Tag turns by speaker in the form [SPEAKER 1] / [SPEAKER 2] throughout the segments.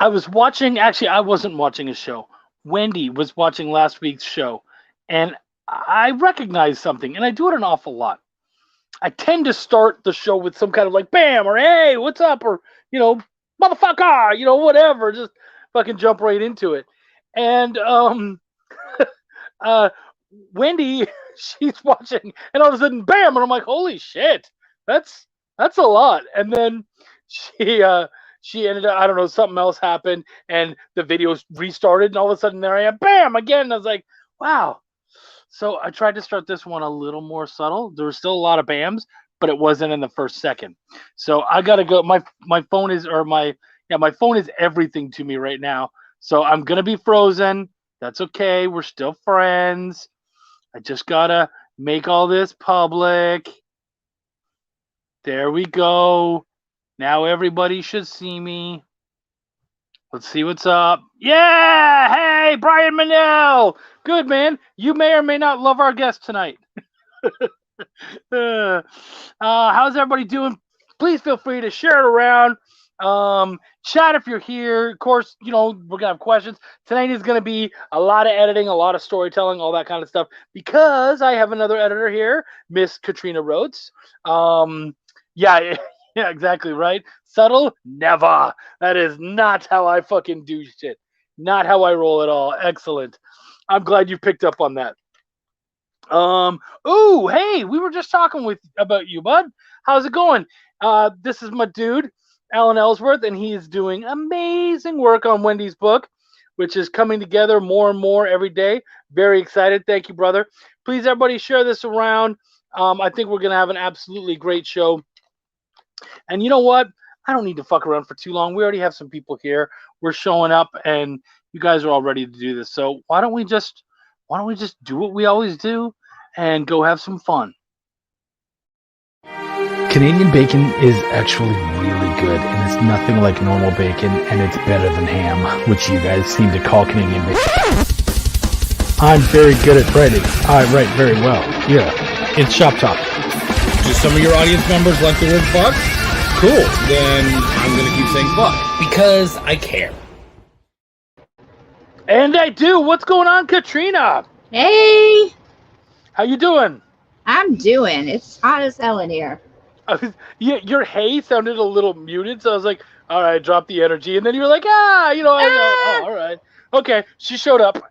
[SPEAKER 1] I was watching. Actually, I wasn't watching a show. Wendy was watching last week's show, and I recognized something, and I do it an awful lot. I tend to start the show with some kind of like bam or hey, what's up, or motherfucker, whatever. Just fucking jump right into it. And uh Wendy, she's watching, and all of a sudden, bam, and I'm like, holy shit, that's a lot. And then she ended up, I don't know, something else happened, and the video restarted, and all of a sudden there I am, bam, again. And I was like, wow. So I tried to start this one a little more subtle. There was still a lot of bams, but it wasn't in the first second. So I gotta go. My phone is, or my phone is everything to me right now. So I'm gonna be frozen. That's okay. We're still friends. I just gotta make all this public. There we go. Now everybody should see me. Let's see what's up. Yeah! Hey, Brian Manel! Good, man. You may or may not love our guest tonight. How's everybody doing? Please feel free to share it around. Chat if you're here. Of course, we're going to have questions. Tonight is going to be a lot of editing, a lot of storytelling, all that kind of stuff, because I have another editor here, Miss Katrina Roets. Yeah, yeah, exactly, right? Subtle? Never. That is not how I fucking do shit. Not how I roll at all. Excellent. I'm glad you picked up on that. Oh, hey, we were just talking about you, bud. How's it going? This is my dude, Alan Ellsworth, and he is doing amazing work on Wendy's book, which is coming together more and more every day. Very excited. Thank you, brother. Please, everybody, share this around. I think we're going to have an absolutely great show. And you know what? I don't need to fuck around for too long. We already have some people here. We're showing up, and you guys are all ready to do this. So why don't we just do what we always do and go have some fun?
[SPEAKER 2] Canadian bacon is actually really good, and it's nothing like normal bacon, and it's better than ham, which you guys seem to call Canadian bacon. I'm very good at writing. I write very well. Yeah, it's Shop Talk.
[SPEAKER 3] Do some of your audience members like the word fuck? Cool. Then I'm going to keep saying fuck because I care.
[SPEAKER 1] And I do. What's going on, Katrina?
[SPEAKER 4] Hey.
[SPEAKER 1] How you doing?
[SPEAKER 4] I'm doing. It's hot as hell in here.
[SPEAKER 1] Your hey sounded a little muted, so I was like, all right, drop the energy. And then you were like, oh, all right. Okay, she showed up.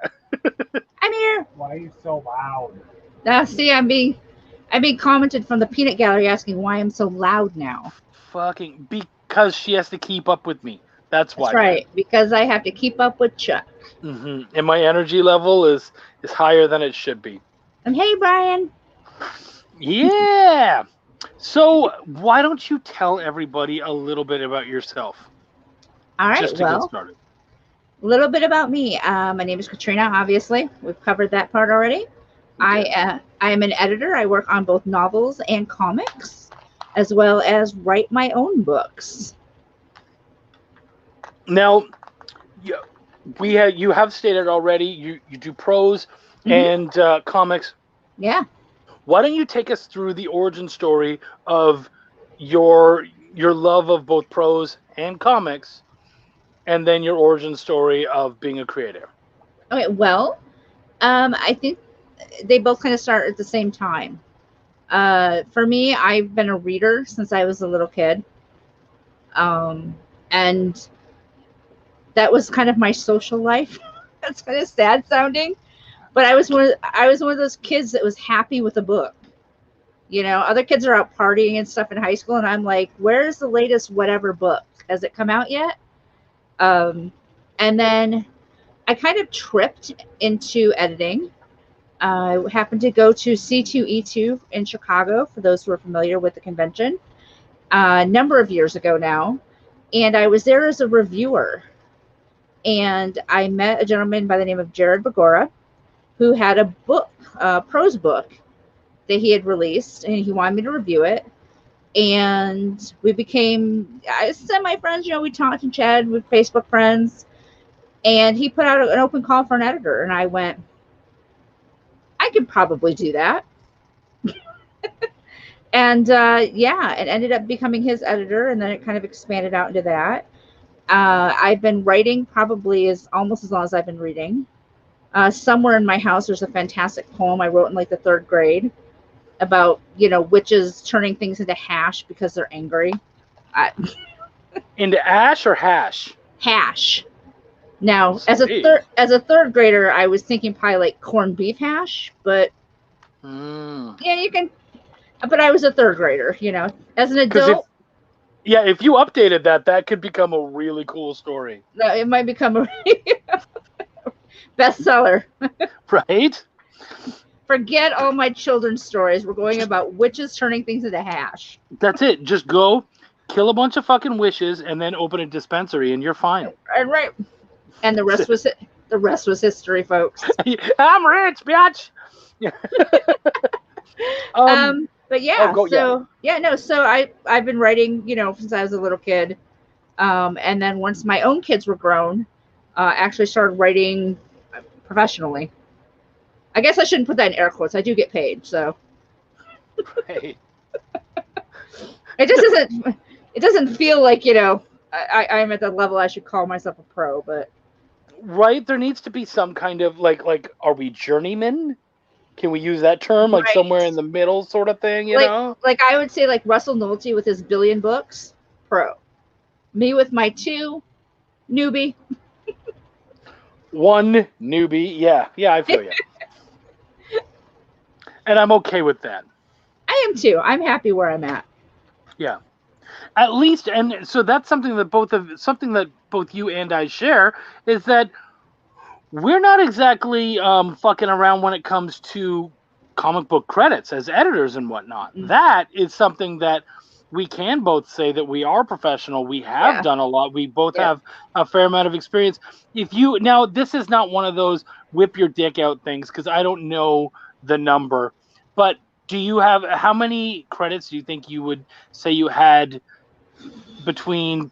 [SPEAKER 4] I'm here.
[SPEAKER 5] Why are you so loud?
[SPEAKER 4] See, I'm being commented from the peanut gallery asking why I'm so loud now.
[SPEAKER 1] Fucking because she has to keep up with me. That's why.
[SPEAKER 4] That's right, because I have to keep up with Chuck.
[SPEAKER 1] Mm-hmm. And my energy level is higher than it should be.
[SPEAKER 4] And hey, Brian.
[SPEAKER 1] Yeah. So why don't you tell everybody a little bit about yourself?
[SPEAKER 4] All right,
[SPEAKER 1] just to get started.
[SPEAKER 4] A little bit about me. My name is Katrina, obviously. We've covered that part already. I am an editor. I work on both novels and comics, as well as write my own books.
[SPEAKER 1] Now, you have stated already you do prose and comics.
[SPEAKER 4] Yeah.
[SPEAKER 1] Why don't you take us through the origin story of your love of both prose and comics, and then your origin story of being a creator?
[SPEAKER 4] Okay, well, I think they both kind of start at the same time. For me, I've been a reader since I was a little kid. And that was kind of my social life. That's kind of sad sounding. But I was one of those kids that was happy with a book. Other kids are out partying and stuff in high school, and I'm like, where's the latest whatever book? Has it come out yet? And then I kind of tripped into editing. I happened to go to C2E2 in Chicago, for those who are familiar with the convention, a number of years ago now. And I was there as a reviewer. And I met a gentleman by the name of Jared Begora, who had a book, a prose book that he had released, and he wanted me to review it. And we became semi-friends. We talked and chatted with Facebook friends. And he put out an open call for an editor, and I went, I could probably do that. And it ended up becoming his editor, and then it kind of expanded out into that. I've been writing probably almost as long as I've been reading. Somewhere in my house, there's a fantastic poem I wrote in like the 3rd grade about, witches turning things into hash because they're angry.
[SPEAKER 1] Into ash or hash?
[SPEAKER 4] Hash. Now,
[SPEAKER 1] Sweet.
[SPEAKER 4] as a 3rd grader, I was thinking probably like corned beef hash, but yeah, you can. But I was a 3rd grader, As an adult,
[SPEAKER 1] if you updated that could become a really cool story.
[SPEAKER 4] it might become a bestseller.
[SPEAKER 1] Right?
[SPEAKER 4] Forget all my children's stories. We're going about witches turning things into hash.
[SPEAKER 1] That's it. Just go kill a bunch of fucking wishes and then open a dispensary and you're fine.
[SPEAKER 4] Right. And the rest was history, folks.
[SPEAKER 1] I'm rich, bitch.
[SPEAKER 4] But yeah, so I've been writing, since I was a little kid. And then once my own kids were grown, actually started writing professionally. I guess I shouldn't put that in air quotes. I do get paid, so.
[SPEAKER 1] Right.
[SPEAKER 4] It doesn't feel like, I'm at the level I should call myself a pro, but.
[SPEAKER 1] Right, there needs to be some kind of like are we journeymen? Can we use that term? Like somewhere in the middle sort of thing, you know?
[SPEAKER 4] Like I would say like Russell Nolte with his 1 billion books, pro. Me with my 2, newbie.
[SPEAKER 1] 1 newbie, yeah, I feel you. And I'm okay with that.
[SPEAKER 4] I am too. I'm happy where I'm at.
[SPEAKER 1] Yeah. At least, and so that's something that both you and I share, is that we're not exactly fucking around when it comes to comic book credits as editors and whatnot. Mm-hmm. That is something that we can both say that we are professional. We have done a lot. We both have a fair amount of experience. Now, this is not one of those whip your dick out things, because I don't know the number, but how many credits do you think you would say you had between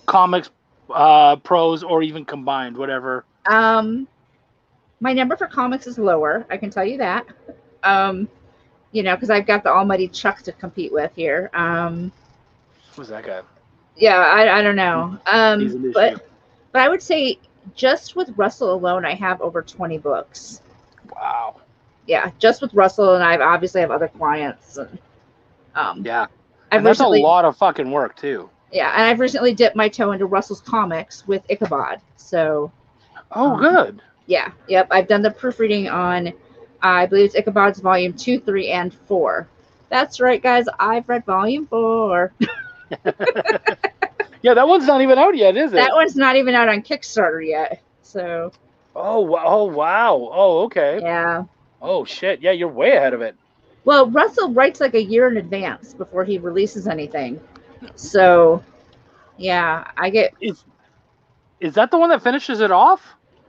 [SPEAKER 1] comics, prose, or even combined, whatever?
[SPEAKER 4] My number for comics is lower. I can tell you that. Because I've got the almighty Chuck to compete with here.
[SPEAKER 1] Who's that guy?
[SPEAKER 4] Yeah, I don't know.
[SPEAKER 1] He's an issue.
[SPEAKER 4] But I would say just with Russell alone, I have over 20 books.
[SPEAKER 1] Wow.
[SPEAKER 4] Yeah, just with Russell, and I obviously have other clients. And,
[SPEAKER 1] that's a lot of fucking work too.
[SPEAKER 4] Yeah, and I've recently dipped my toe into Russell's comics with Ichabod. So.
[SPEAKER 1] Oh, good.
[SPEAKER 4] Yeah. Yep. I've done the proofreading on, I believe it's Ichabod's volume 2, 3, and 4. That's right, guys. I've read volume 4.
[SPEAKER 1] Yeah, that one's not even out yet, is it?
[SPEAKER 4] That one's not even out on Kickstarter yet. So.
[SPEAKER 1] Oh wow. Oh, okay.
[SPEAKER 4] Yeah.
[SPEAKER 1] Oh shit. Yeah, you're way ahead of it.
[SPEAKER 4] Well, Russell writes like a year in advance before he releases anything. So, yeah, I get.
[SPEAKER 1] Is that the one that finishes it off?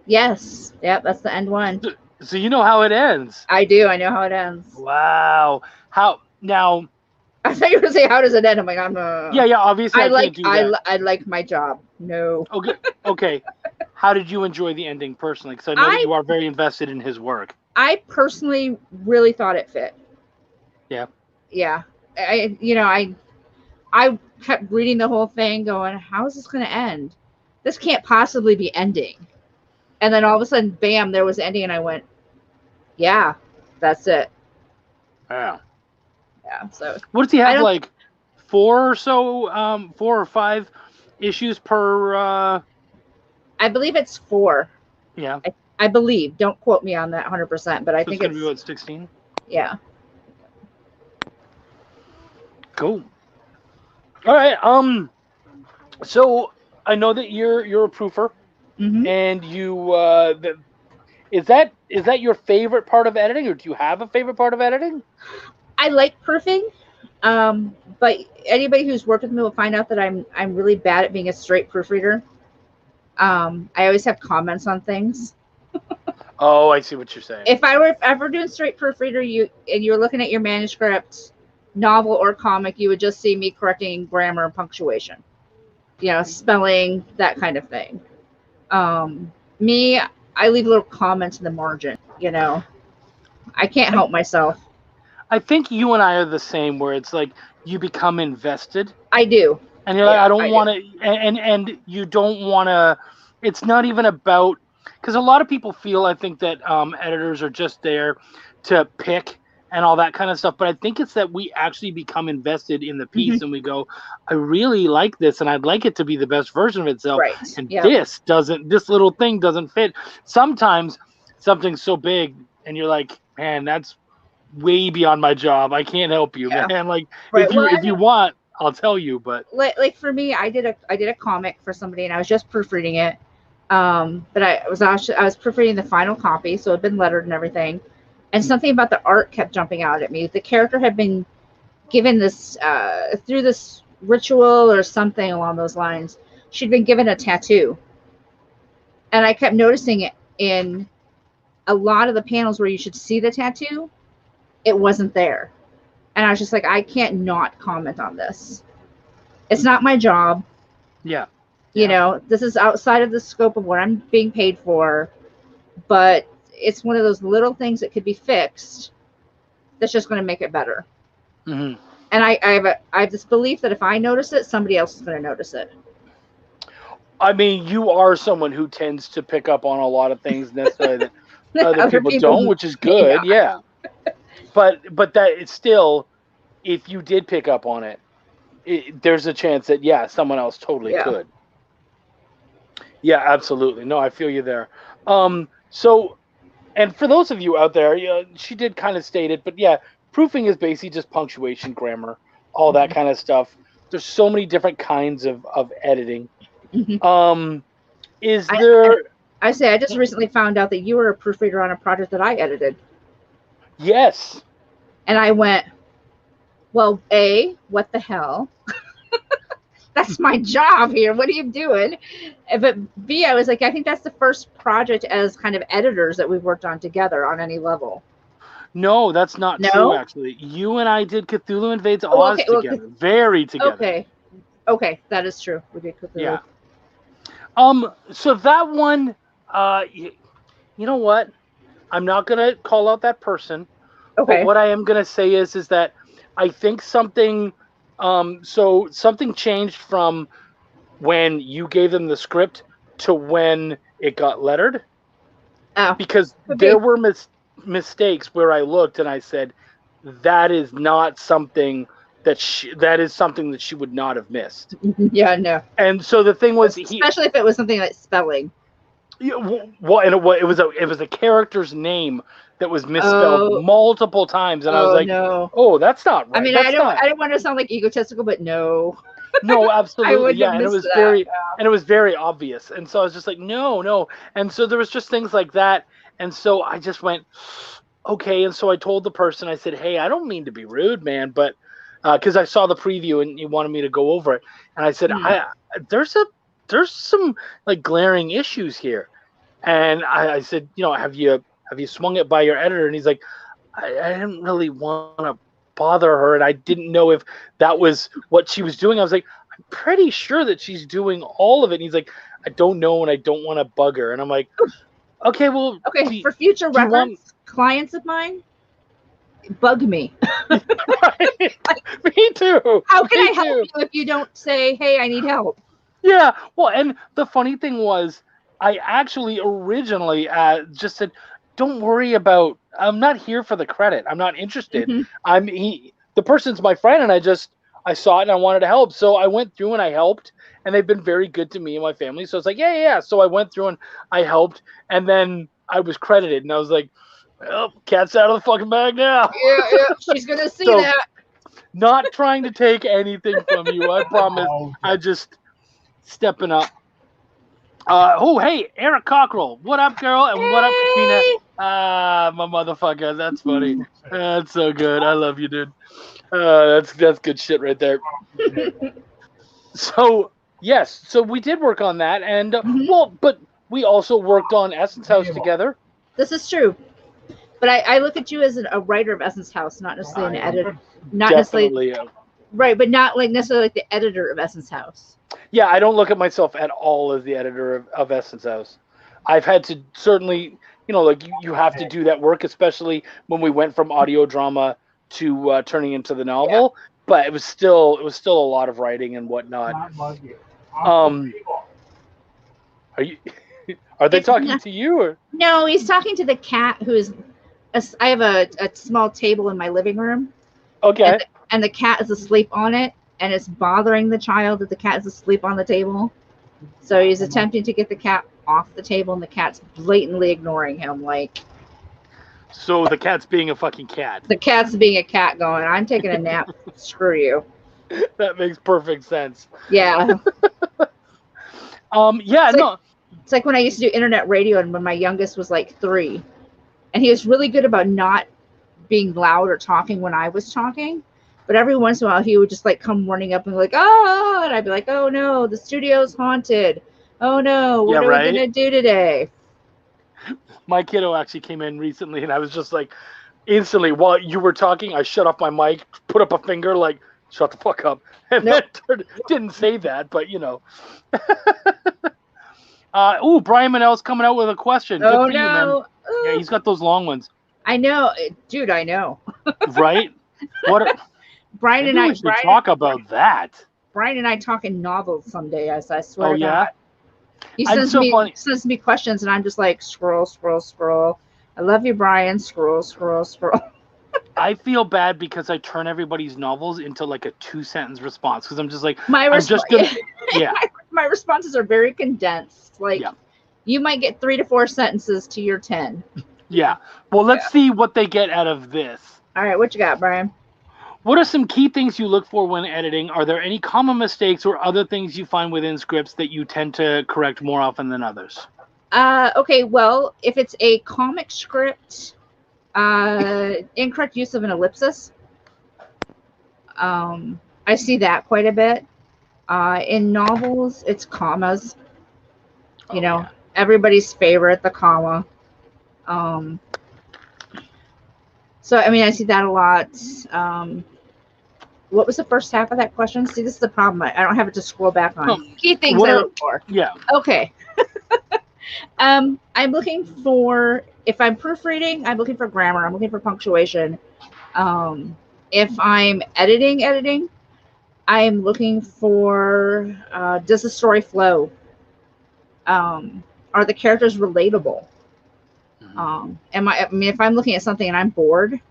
[SPEAKER 4] Yes. Yep, that's the end one.
[SPEAKER 1] So you know how it ends.
[SPEAKER 4] I do. I know how it ends.
[SPEAKER 1] Wow. How now?
[SPEAKER 4] I thought you were going to say, how does it end? I'm like,
[SPEAKER 1] Yeah. Obviously,
[SPEAKER 4] I like my job. No.
[SPEAKER 1] Okay. How did you enjoy the ending personally? Because I know that you are very invested in his work.
[SPEAKER 4] I personally really thought it fit.
[SPEAKER 1] Yeah.
[SPEAKER 4] Yeah. I kept reading the whole thing, going, how is this going to end? This can't possibly be ending. And then all of a sudden, bam, there was the ending, and I went, yeah, that's it.
[SPEAKER 1] Yeah.
[SPEAKER 4] Yeah. So
[SPEAKER 1] what does he have, like 4 or 5 issues per?
[SPEAKER 4] I believe it's 4.
[SPEAKER 1] Yeah.
[SPEAKER 4] I believe. Don't quote me on that 100%, but I think
[SPEAKER 1] it's gonna be what, 16.
[SPEAKER 4] Yeah.
[SPEAKER 1] Cool. All right. So I know that you're a proofer, and you is that your favorite part of editing, or do you have a favorite part of editing?
[SPEAKER 4] I like proofing, but anybody who's worked with me will find out that I'm really bad at being a straight proofreader. I always have comments on things.
[SPEAKER 1] Oh, I see what you're saying.
[SPEAKER 4] If I were ever doing straight proofreader, you're looking at your manuscript, novel or comic, you would just see me correcting grammar and punctuation, spelling, that kind of thing. Me, I leave little comments in the margin. I can't help myself.
[SPEAKER 1] I think you and I are the same, where it's like you become invested.
[SPEAKER 4] I do.
[SPEAKER 1] And you're like,
[SPEAKER 4] Yeah,
[SPEAKER 1] I don't
[SPEAKER 4] I
[SPEAKER 1] want to, and you don't want to. It's not even about, because a lot of people feel, I think, that editors are just there to pick and all that kind of stuff. But I think it's that we actually become invested in the
[SPEAKER 4] hmm
[SPEAKER 1] piece and we go, I really like this and I'd like it to be the best version of itself.
[SPEAKER 4] Right.
[SPEAKER 1] And
[SPEAKER 4] Yeah.
[SPEAKER 1] this little thing doesn't fit. Sometimes something's so big and you're like, man, that's way beyond my job. I can't help you,
[SPEAKER 4] Yeah.
[SPEAKER 1] man. Like
[SPEAKER 4] Right. Well,
[SPEAKER 1] if you want, I'll tell you, but
[SPEAKER 4] like for me, I did a comic for somebody, and I was just proofreading it. But I was proofreading the final copy, so it had been lettered and everything. And something about the art kept jumping out at me. The character had been given this through this ritual or something along those lines. She'd been given a tattoo, and I kept noticing it in a lot of the panels where you should see the tattoo. It wasn't there, and I was just like, I can't not comment on this. It's not my job.
[SPEAKER 1] yeah.
[SPEAKER 4] You know, this is outside of the scope of what I'm being paid for, but it's one of those little things that could be fixed that's just going to make it better.
[SPEAKER 1] Mm-hmm.
[SPEAKER 4] And I have this belief that if I notice it, somebody else is going to notice it.
[SPEAKER 1] I mean, you are someone who tends to pick up on a lot of things necessarily that other people don't, which is good. Yeah. But that it's still, if you did pick up on it, there's a chance that, yeah, someone else totally could. Yeah, absolutely. No, I feel you there. So, and for those of you out there, she did kind of state it, but yeah, proofing is basically just punctuation, grammar, all that kind of stuff. There's so many different kinds of editing.
[SPEAKER 4] Mm-hmm. I just recently found out that you were a proofreader on a project that I edited.
[SPEAKER 1] Yes.
[SPEAKER 4] And I went, well, A, what the hell? That's my job here. What are you doing? But B, I was like, I think that's the first project as kind of editors that we've worked on together on any level.
[SPEAKER 1] No, that's not true, actually. You and I did Cthulhu Invades Oz together. Very together.
[SPEAKER 4] Okay, that is true. We did Cthulhu.
[SPEAKER 1] Yeah. So that one, you know what? I'm not going to call out that person.
[SPEAKER 4] Okay.
[SPEAKER 1] But what I am going to say is that I think something something changed from when you gave them the script to when it got lettered.
[SPEAKER 4] Oh,
[SPEAKER 1] because there were mistakes where I looked and I said, that is not something that is something that she would not have missed.
[SPEAKER 4] Yeah, no.
[SPEAKER 1] And so the thing was,
[SPEAKER 4] especially if it was something like spelling.
[SPEAKER 1] Yeah, well, and it was a character's name that was misspelled multiple times, and I was like,
[SPEAKER 4] no.
[SPEAKER 1] "Oh, that's not right."
[SPEAKER 4] I mean, I didn't want to sound like egotistical, but no.
[SPEAKER 1] No, absolutely, yeah, and it was very obvious, and so I was just like, no, and so there was just things like that, and so I just went, okay, and so I told the person, I said, "Hey, I don't mean to be rude, man, but because I saw the preview and you wanted me to go over it, and I said, there's some like glaring issues here," and I said, have you swung it by your editor? And he's like, I didn't really want to bother her, and I didn't know if that was what she was doing. I was like, I'm pretty sure that she's doing all of it. And he's like, I don't know, and I don't want to bug her. And I'm like, okay, well,
[SPEAKER 4] for future reference, clients of mine, bug me.
[SPEAKER 1] Right. Me too.
[SPEAKER 4] How can I help you if you don't say, hey, I need help?
[SPEAKER 1] Yeah, well, and the funny thing was, I actually originally just said, don't worry about, I'm not here for the credit. I'm not interested.
[SPEAKER 4] Mm-hmm.
[SPEAKER 1] The person's my friend, and I saw it and I wanted to help. So I went through and I helped, and they've been very good to me and my family. So it's like, yeah. So I went through and I helped, and then I was credited, and I was like, well, cat's out of the fucking bag now.
[SPEAKER 4] Yeah, she's going to see that.
[SPEAKER 1] Not trying to take anything from you, I promise. I just stepping up. Hey, Eric Cockrell. What up, girl? And what up, Katrina? My motherfucker. That's funny. That's so good. I love you, dude. That's good shit right there. So, yes. So we did work on that. And, but we also worked on Essence House together.
[SPEAKER 4] This is true. But I look at you as a writer of Essence House, not necessarily an editor. Not necessarily. Right, but not like necessarily like the editor of Essence House.
[SPEAKER 1] Yeah, I don't look at myself at all as the editor of Essence House. I've had to certainly, like you have to do that work, especially when we went from audio drama to turning into the novel. Yeah. but it was still a lot of writing and whatnot. Are you? Are they talking to you or?
[SPEAKER 4] No, he's talking to the cat who is. I have a small table in my living room.
[SPEAKER 1] Okay.
[SPEAKER 4] And the cat is asleep on it, and it's bothering the child that the cat is asleep on the table. So he's attempting to get the cat off the table, and the cat's blatantly ignoring him. Like,
[SPEAKER 1] so the cat's being a fucking cat.
[SPEAKER 4] The cat's being a cat, going, "I'm taking a nap. Screw you."
[SPEAKER 1] That makes perfect sense.
[SPEAKER 4] Yeah.
[SPEAKER 1] Yeah.
[SPEAKER 4] It's like when I used to do internet radio, and when my youngest was like 3, and he was really good about not being loud or talking when I was talking. But every once in a while, he would just like come running up and be like, "Oh," and I'd be like, "Oh no, the studio's haunted. Oh no, what are we gonna do today?"
[SPEAKER 1] My kiddo actually came in recently, and I was just like, instantly while you were talking, I shut off my mic, put up a finger, like, shut the fuck up, and then didn't say that, but you know. Brian Manel's coming out with a question. Good for you, man. Yeah, he's got those long ones.
[SPEAKER 4] I know, dude. I know.
[SPEAKER 1] Right? What?
[SPEAKER 4] Brian and I
[SPEAKER 1] should talk about that.
[SPEAKER 4] Brian and I talk in novels someday. I swear.
[SPEAKER 1] Oh yeah.
[SPEAKER 4] God. He sends me questions, and I'm just like, scroll, scroll, scroll. I love you, Brian. Scroll, scroll, scroll.
[SPEAKER 1] I feel bad because I turn everybody's novels into like a 2-sentence response because I'm just like,
[SPEAKER 4] my responses are very condensed. Like, you might get 3 to 4 sentences to your 10.
[SPEAKER 1] Yeah. Well, let's see what they get out of this.
[SPEAKER 4] All right, what you got, Brian?
[SPEAKER 1] What are some key things you look for when editing? Are there any common mistakes or other things you find within scripts that you tend to correct more often than others?
[SPEAKER 4] Okay, well, if it's a comic script, incorrect use of an ellipsis. I see that quite a bit. In novels, it's commas. You know, everybody's favorite, the comma. So, I mean, I see that a lot. What was the first half of that question? See, this is the problem. I don't have it to scroll back on. Key things I look for.
[SPEAKER 1] Yeah.
[SPEAKER 4] Okay. I'm looking for, if I'm proofreading, I'm looking for grammar. I'm looking for punctuation. If I'm editing, I'm looking for, does the story flow? Are the characters relatable? If I'm looking at something and I'm bored,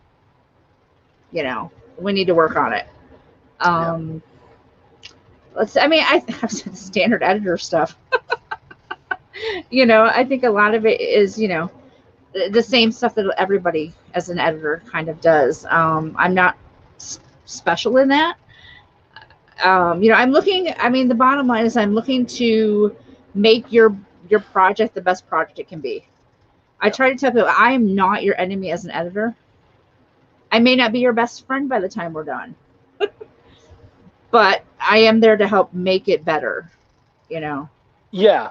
[SPEAKER 4] you know, we need to work on it. I have standard editor stuff. You know, I think a lot of it is, you know, the same stuff that everybody as an editor kind of does. I'm not special in that. You know, the bottom line is I'm looking to make your project the best project it can be. I try to tell people I am not your enemy as an editor. I may not be your best friend by the time we're done. But I am there to help make it better, you know.
[SPEAKER 1] Yeah.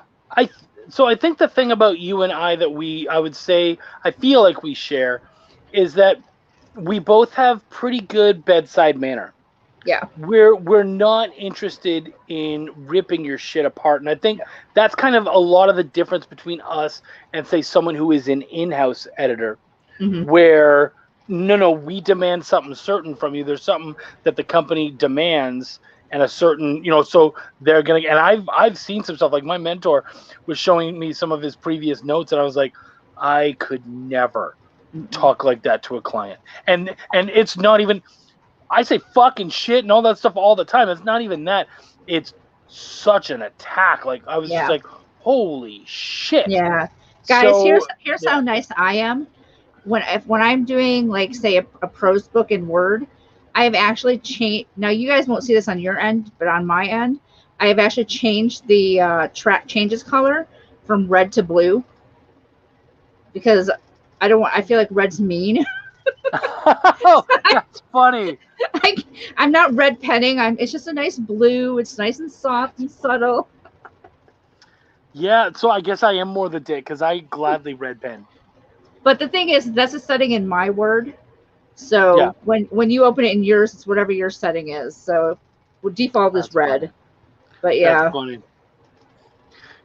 [SPEAKER 1] So I think the thing about you and I that I would say I feel like we share is that we both have pretty good bedside manner.
[SPEAKER 4] Yeah.
[SPEAKER 1] We're not interested in ripping your shit apart. And I think that's kind of a lot of the difference between us and, say, someone who is an in-house editor, where, no, we demand something certain from you. There's something that the company demands and a certain, you know, so they're going to, and I've seen some stuff, like my mentor was showing me some of his previous notes, and I was like, I could never talk like that to a client. And it's not even, I say fucking shit and all that stuff all the time. It's not even that. It's such an attack. Like, I was just like, holy shit.
[SPEAKER 4] Yeah. Guys, here's how nice I am. When I'm doing, like, say, a prose book in Word, I have actually changed. Now, you guys won't see this on your end, but on my end, I have actually changed the track changes color from red to blue, because I feel like red's mean.
[SPEAKER 1] Oh, that's funny.
[SPEAKER 4] I'm not red penning. It's just a nice blue. It's nice and soft and subtle.
[SPEAKER 1] Yeah, so I guess I am more the dick, because I gladly red pen.
[SPEAKER 4] But the thing is, that's a setting in my Word. So when you open it in yours, it's whatever your setting is. So default is red.
[SPEAKER 1] Funny.
[SPEAKER 4] But yeah.
[SPEAKER 1] That's funny.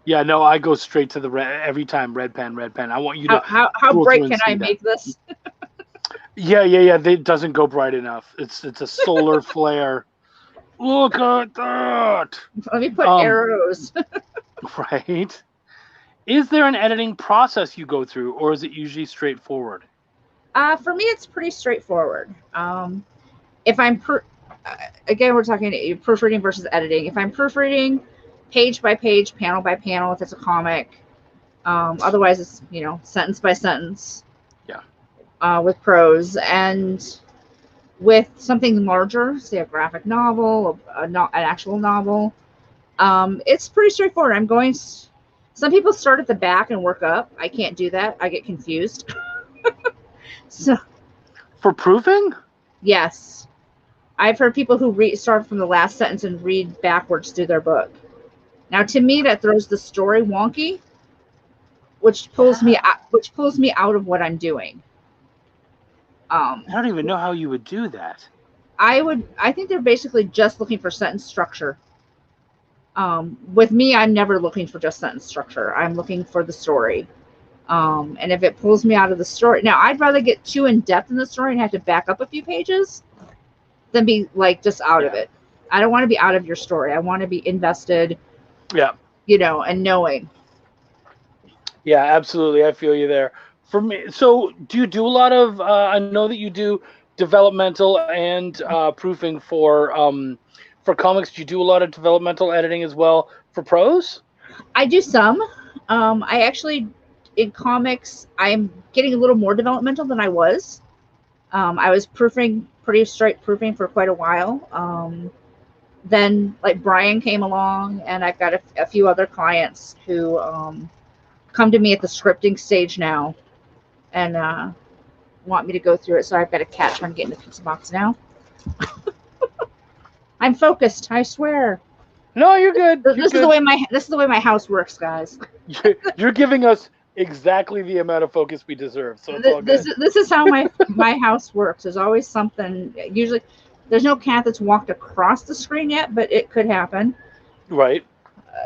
[SPEAKER 1] Yeah, no, I go straight to the red every time. Red pen. I want you to.
[SPEAKER 4] How bright can I make this?
[SPEAKER 1] Yeah. It doesn't go bright enough. It's a solar flare. Look at that.
[SPEAKER 4] Let me put
[SPEAKER 1] Um,
[SPEAKER 4] arrows.
[SPEAKER 1] right. Is there an editing process you go through, or is it usually straightforward?
[SPEAKER 4] For me, it's pretty straightforward. If I'm again, we're talking proofreading versus editing. If I'm proofreading, page by page, panel by panel, if it's a comic. Otherwise, it's sentence by sentence.
[SPEAKER 1] Yeah.
[SPEAKER 4] With prose, and with something larger, say a graphic novel, an actual novel, it's pretty straightforward. Some people start at the back and work up. I can't do that. I get confused. So
[SPEAKER 1] For proofing?
[SPEAKER 4] yes, I've heard people who start from the last sentence and read backwards through their book. Now, to me, that throws the story wonky, which pulls me out of what I'm doing.
[SPEAKER 1] I don't even know how you would do that.
[SPEAKER 4] I think they're basically just looking for sentence structure. With me, I'm never looking for just sentence structure. I'm looking for the story. And if it pulls me out of the story, now I'd rather get too in depth in the story and have to back up a few pages than be like just out of it. I don't want to be out of your story. I want to be invested.
[SPEAKER 1] Yeah.
[SPEAKER 4] And knowing.
[SPEAKER 1] Yeah, absolutely. I feel you there. For me, so do you do a lot of? I know that you do developmental and proofing for comics. Do you do a lot of developmental editing as well for prose?
[SPEAKER 4] I do some. I actually, in comics, I'm getting a little more developmental than I was. I was proofing pretty straight proofing for quite a while. Then like Brian came along, and I've got a few other clients who come to me at the scripting stage now, and want me to go through it. So I've got a cat trying to get in the pizza box now. I'm focused, I swear.
[SPEAKER 1] No, you're good.
[SPEAKER 4] This is the way my house works, guys.
[SPEAKER 1] You're giving us exactly the amount of focus we deserve. So it's all good.
[SPEAKER 4] This is how my house works. There's always something. Usually, there's no cat that's walked across the screen yet, but it could happen.
[SPEAKER 1] Right.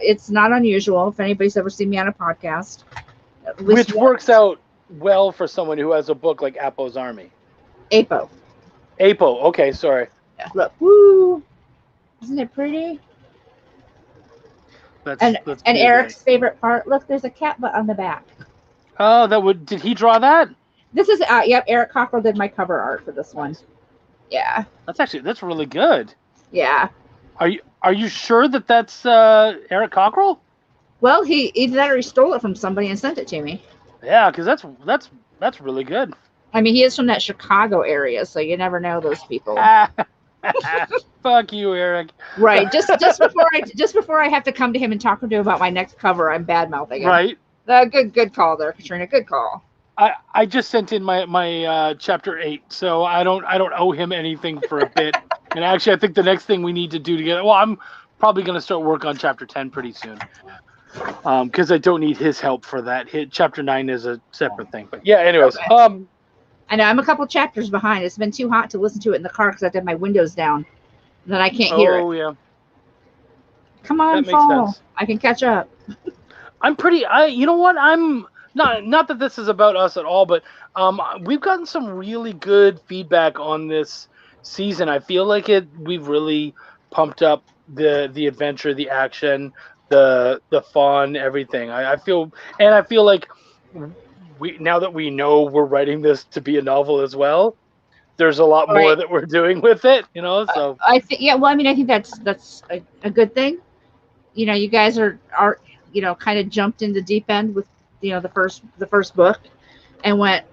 [SPEAKER 4] It's not unusual if anybody's ever seen me on a podcast.
[SPEAKER 1] Which works out well for someone who has a book like Apo's Army.
[SPEAKER 4] Apo.
[SPEAKER 1] Okay, sorry.
[SPEAKER 4] Yeah, look, woo! Isn't it pretty? And Eric's favorite part. Look, there's a cat butt on the back.
[SPEAKER 1] Oh, did he draw that?
[SPEAKER 4] This is yep. Eric Cockrell did my cover art for this one. Yeah.
[SPEAKER 1] That's really good.
[SPEAKER 4] Yeah.
[SPEAKER 1] Are you sure that that's Eric Cockrell?
[SPEAKER 4] Well, he either that or he stole it from somebody and sent it to me.
[SPEAKER 1] Yeah, because that's really good.
[SPEAKER 4] I mean, he is from that Chicago area, so you never know those people.
[SPEAKER 1] Fuck you, Eric.
[SPEAKER 4] Right. Just before I have to come to him and talk to him about my next cover, I'm bad mouthing him.
[SPEAKER 1] Right.
[SPEAKER 4] Good call there, Katrina. Good call.
[SPEAKER 1] I just sent in my chapter 8, so I don't owe him anything for a bit. And actually, I think the next thing we need to do together. Well, I'm probably going to start work on chapter 10 pretty soon, because I don't need his help for that. Chapter 9 is a separate thing. But yeah, anyways.
[SPEAKER 4] Okay. I know I'm a couple chapters behind. It's been too hot to listen to it in the car because I have my windows down. And then I can't hear it.
[SPEAKER 1] Oh yeah.
[SPEAKER 4] Come on, fall. Sense. I can catch up.
[SPEAKER 1] You know what? I'm not that this is about us at all, but we've gotten some really good feedback on this season. I feel like we've really pumped up the adventure, the action, the fun, everything. I feel like now that we know we're writing this to be a novel as well, there's a lot more that we're doing with it, so
[SPEAKER 4] I think I think that's a good thing. You guys are kind of jumped in the deep end with the first book and learned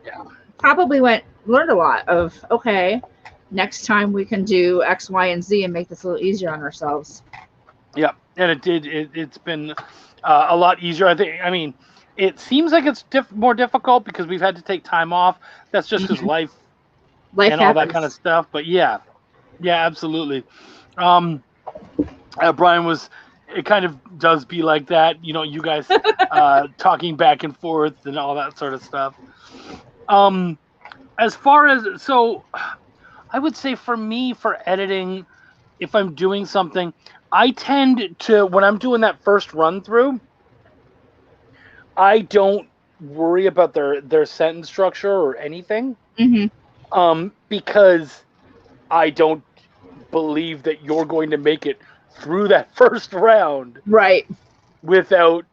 [SPEAKER 4] a lot of, okay, next time we can do X, Y, and Z and make this a little easier on ourselves.
[SPEAKER 1] Yeah, and it's been a lot easier. I mean, it seems like it's more difficult because we've had to take time off. That's just because life and
[SPEAKER 4] happens.
[SPEAKER 1] All that kind of stuff. But yeah, absolutely. Brian it kind of does be like that. You guys talking back and forth and all that sort of stuff. As far as, so I would say for me, for editing, if I'm doing something, I tend to, when I'm doing that first run through, I don't worry about their sentence structure or anything.
[SPEAKER 4] Mm-hmm.
[SPEAKER 1] because I don't believe that you're going to make it through that first round
[SPEAKER 4] Right.
[SPEAKER 1] without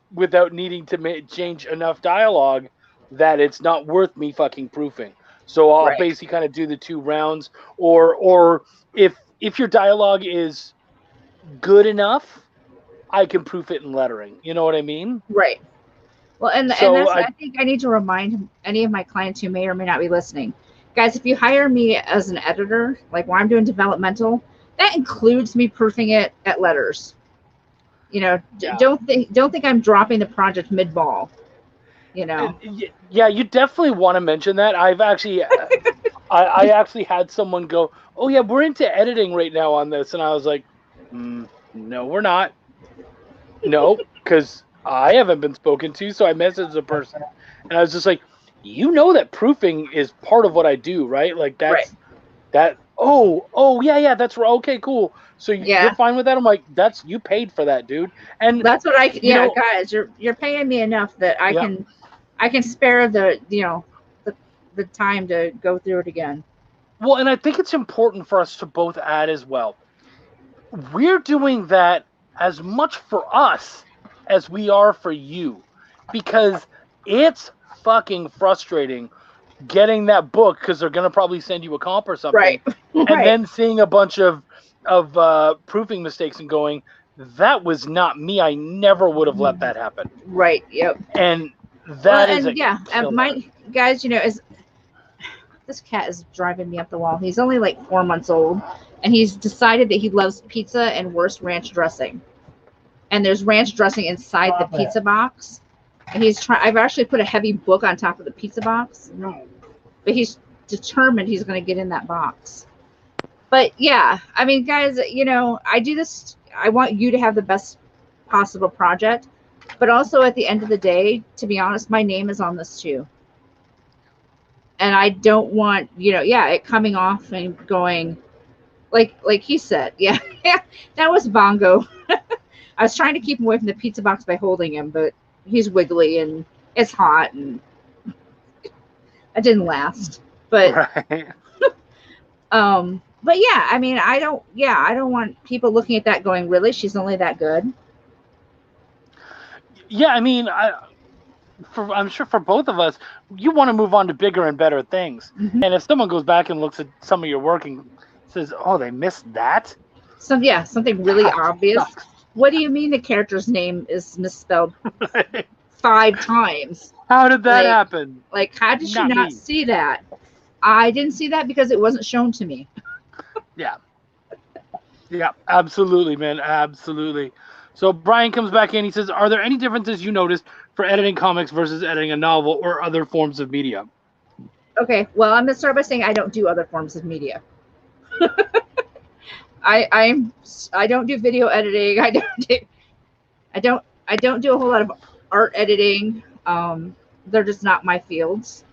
[SPEAKER 1] needing to change enough dialogue that it's not worth me fucking proofing. So I'll
[SPEAKER 4] Right.
[SPEAKER 1] basically kind of do the 2 rounds, or if your dialogue is good enough, I can proof it in lettering. You know what I mean?
[SPEAKER 4] Right. Well, and
[SPEAKER 1] So
[SPEAKER 4] that's, I think I need to remind any of my clients who may or may not be listening. Guys, if you hire me as an editor, like when I'm doing developmental, that includes me proofing it at letters. You know,
[SPEAKER 1] Yeah.
[SPEAKER 4] don't think I'm dropping the project mid-ball. You know.
[SPEAKER 1] Yeah, you definitely want to mention that. I've actually, I actually had someone go, "Oh yeah, we're into editing right now on this," and I was like, "No, we're not. No, because I haven't been spoken to." So I messaged the person, and I was just like, "You know that proofing is part of what I do, right? Like that's that." Oh yeah, that's right. Okay, cool. So
[SPEAKER 4] Yeah.
[SPEAKER 1] you're fine with that? I'm like, "That's you paid for that, dude." And
[SPEAKER 4] That's what I.
[SPEAKER 1] you know,
[SPEAKER 4] guys, you're paying me enough that I
[SPEAKER 1] yeah.
[SPEAKER 4] can spare the the time to go through it again.
[SPEAKER 1] Well, and I think it's important for us to both add as well. We're doing that as much for us as we are for you, because it's fucking frustrating getting that book because they're gonna probably send you a comp or something,
[SPEAKER 4] Right.
[SPEAKER 1] and
[SPEAKER 4] Right.
[SPEAKER 1] then seeing a bunch of proofing mistakes and going, "That was not me. I never would have let that happen."
[SPEAKER 4] Right. Yep.
[SPEAKER 1] And
[SPEAKER 4] Well,
[SPEAKER 1] that is
[SPEAKER 4] and
[SPEAKER 1] a killer.
[SPEAKER 4] my guys, is this cat is driving me up the wall. He's only like 4 months old, and he's decided that he loves pizza and worst ranch dressing. And there's ranch dressing inside the pizza box. And he's trying. I've actually put a heavy book on top of the pizza box, but he's determined he's going to get in that box. But yeah, I mean, guys, I do this. I want you to have the best possible project, but also at the end of the day, to be honest, my name is on this too. And I don't want, it coming off and going like he said, yeah, that was Bongo. I was trying to keep him away from the pizza box by holding him, but he's wiggly and it's hot and it didn't last. But
[SPEAKER 1] Right.
[SPEAKER 4] but yeah, I mean, I don't want people looking at that going, really, she's only that good.
[SPEAKER 1] Yeah, I mean, I'm sure for both of us, you want to move on to bigger and better things.
[SPEAKER 4] Mm-hmm.
[SPEAKER 1] And if someone goes back and looks at some of your work and says, "Oh, they missed that,"
[SPEAKER 4] Something really obvious.
[SPEAKER 1] Sucks.
[SPEAKER 4] What do you mean the character's name is misspelled 5 times?
[SPEAKER 1] How did that happen?
[SPEAKER 4] Like, how did you
[SPEAKER 1] Not
[SPEAKER 4] not
[SPEAKER 1] me.
[SPEAKER 4] see that? I didn't see that because it wasn't shown to me.
[SPEAKER 1] Yeah, absolutely, man, absolutely. So Brian comes back in. He says, "Are there any differences you noticed for editing comics versus editing a novel or other forms of media?"
[SPEAKER 4] Okay, well, I'm gonna start by saying I don't do other forms of media. I don't do video editing. I don't do a whole lot of art editing. They're just not my fields.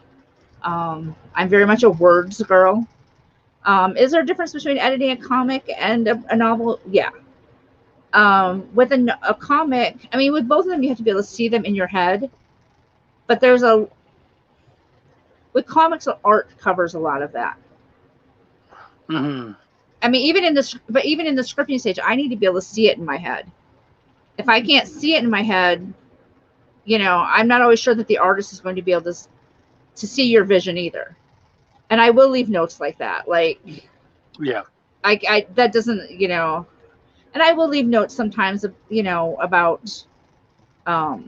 [SPEAKER 4] I'm very much a words girl. Is there a difference between editing a comic and a novel? Yeah. With a comic, I mean, with both of them, you have to be able to see them in your head. But with comics, art covers a lot of that.
[SPEAKER 1] Mm-hmm.
[SPEAKER 4] I mean, even in the scripting stage, I need to be able to see it in my head. If I can't see it in my head, I'm not always sure that the artist is going to be able to see your vision either. And I will leave notes like that. Like,
[SPEAKER 1] Yeah.
[SPEAKER 4] I that doesn't, and I will leave notes sometimes, about, well,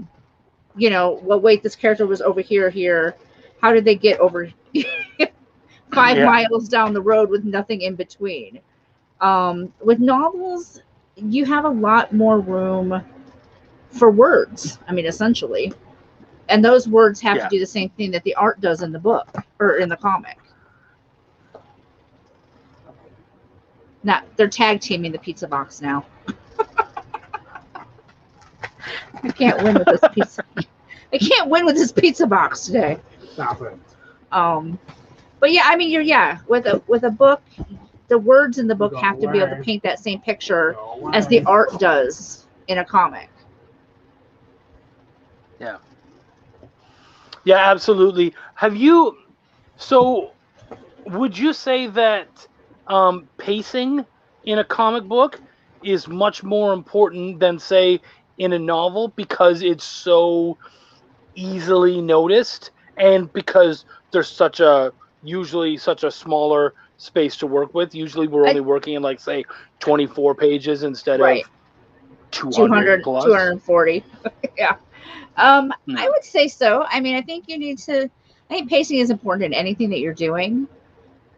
[SPEAKER 4] wait, this character was over here. How did they get over 5 miles down the road with nothing in between? With novels, you have a lot more room for words. I mean, essentially. And those words have to do the same thing that the art does in the book or in the comic. Now, they're tag teaming the pizza box now. I can't win with this pizza. I can't win with this pizza box today.
[SPEAKER 2] Stop it.
[SPEAKER 4] But yeah, I mean, with a book, the words in the book have to be able to paint that same picture as the art does in a comic.
[SPEAKER 1] Yeah, absolutely. So would you say that pacing in a comic book is much more important than, say, in a novel, because it's so easily noticed, and because there's usually such a smaller space to work with? Usually we're only working in, like, say, 24 pages instead
[SPEAKER 4] Right.
[SPEAKER 1] of 200 plus.
[SPEAKER 4] 240. Yeah. I
[SPEAKER 1] Hmm.
[SPEAKER 4] would say so. I mean, I think pacing is important in anything that you're doing,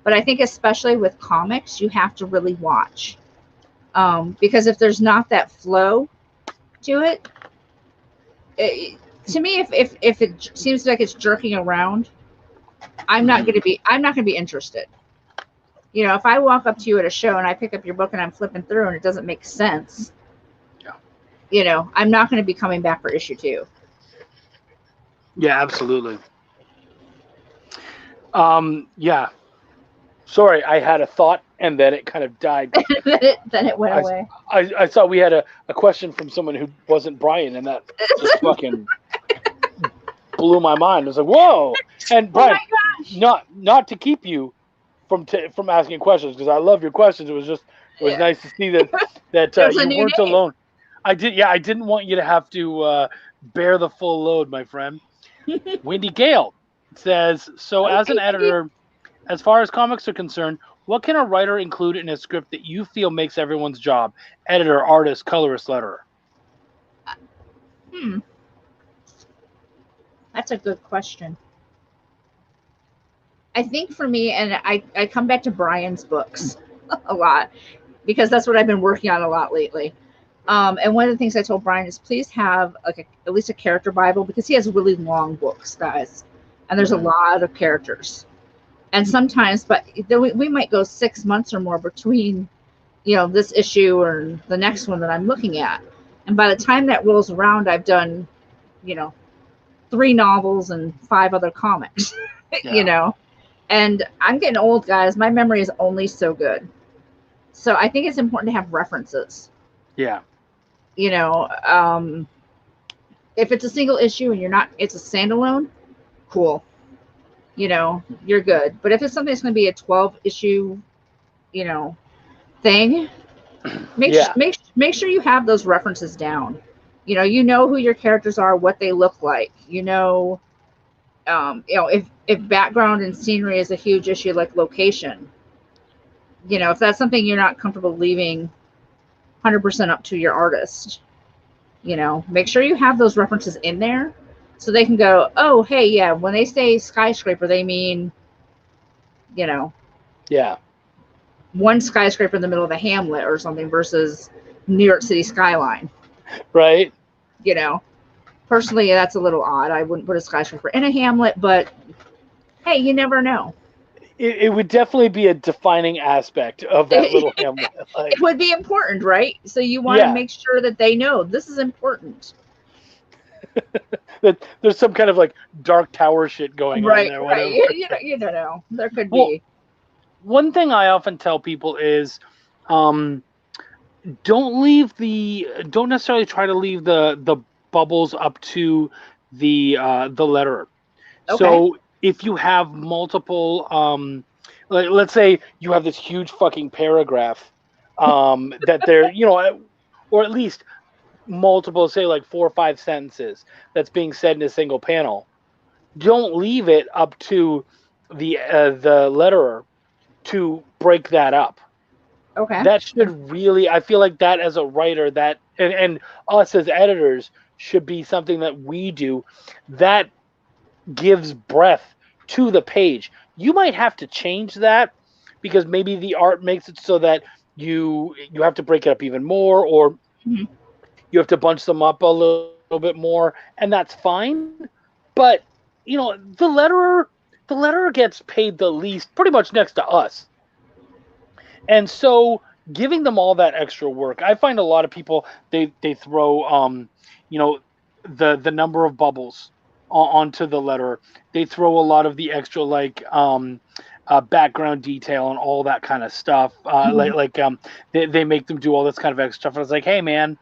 [SPEAKER 4] but I think especially with comics, you have to really watch. Because if there's not that flow to it, to me, if it seems like it's jerking around, I'm not going to be interested. You know, if I walk up to you at a show and I pick up your book and I'm flipping through and it doesn't make sense,
[SPEAKER 1] Yeah.
[SPEAKER 4] you know, I'm not going to be coming back for issue 2.
[SPEAKER 1] Yeah, absolutely. Yeah. Sorry, I had a thought and then it kind of died.
[SPEAKER 4] then it went away.
[SPEAKER 1] I saw we had a question from someone who wasn't Brian, and that just fucking blew my mind. I was like, whoa! And Brian, not to keep you from asking questions, because I love your questions. It was nice to see that you weren't alone. I didn't want you to have to bear the full load, my friend. Wendy Gale says, so as an editor, as far as comics are concerned, what can a writer include in a script that you feel makes everyone's job? Editor, artist, colorist, letterer.
[SPEAKER 4] That's a good question. I think for me, and I come back to Brian's books a lot, because that's what I've been working on a lot lately. And one of the things I told Brian is, please have at least a character Bible, because he has really long books, guys, and there's a lot of characters. And sometimes, but we might go 6 months or more between, you know, this issue or the next one that I'm looking at. And by the time that rolls around, I've done, you know, 3 novels and 5 other comics, you know. And I'm getting old, guys. My memory is only so good. So I think it's important to have references.
[SPEAKER 1] Yeah.
[SPEAKER 4] You know, if it's a single issue and it's a standalone, cool. You know, you're good. But if it's something that's going to be a 12 issue, you know, thing, make sure you have those references down. You know who your characters are, what they look like. You know, if background and scenery is a huge issue, like location. You know, if that's something you're not comfortable leaving 100% up to your artist, you know, make sure you have those references in there, so they can go, oh, hey, yeah, when they say skyscraper, they mean, you know, one skyscraper in the middle of a hamlet or something versus New York City skyline.
[SPEAKER 1] Right.
[SPEAKER 4] You know, personally, that's a little odd. I wouldn't put a skyscraper in a hamlet, but hey, you never know.
[SPEAKER 1] It would definitely be a defining aspect of that little hamlet.
[SPEAKER 4] It would be important, right? So you want to make sure that they know this is important.
[SPEAKER 1] That there's some kind of like dark tower shit going on there.
[SPEAKER 4] Right. You don't know. There could be.
[SPEAKER 1] One thing I often tell people is, don't necessarily try to leave the bubbles up to the letterer. Okay. So if you have multiple, let's say you have this huge fucking paragraph, that they're, you know, or at least multiple, say like 4 or 5 sentences that's being said in a single panel. Don't leave it up to the letterer to break that up.
[SPEAKER 4] Okay.
[SPEAKER 1] That should really, I feel like that as a writer, that and us as editors, should be something that we do that gives breath to the page. You might have to change that because maybe the art makes it so that you have to break it up even more, or you have to bunch them up a little bit more, and that's fine. But you know, the letterer gets paid the least, pretty much next to us. And so giving them all that extra work, I find a lot of people, they throw you know, the number of bubbles onto the letterer. They throw a lot of the extra like background detail and all that kind of stuff. They make them do all this kind of extra stuff. And it's like, hey man,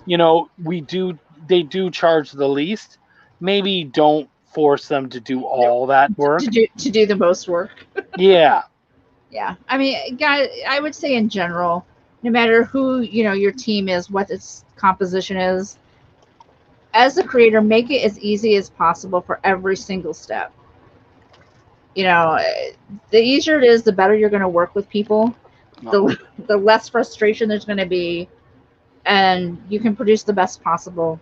[SPEAKER 1] you know, they do charge the least. Maybe don't force them to do all that work.
[SPEAKER 4] To do the most work.
[SPEAKER 1] Yeah.
[SPEAKER 4] Yeah. I mean, guys, I would say in general, no matter who, your team is, what its composition is, as a creator, make it as easy as possible for every single step. The easier it is, the better you're going to work with people, the less frustration there's going to be, and you can produce the best possible,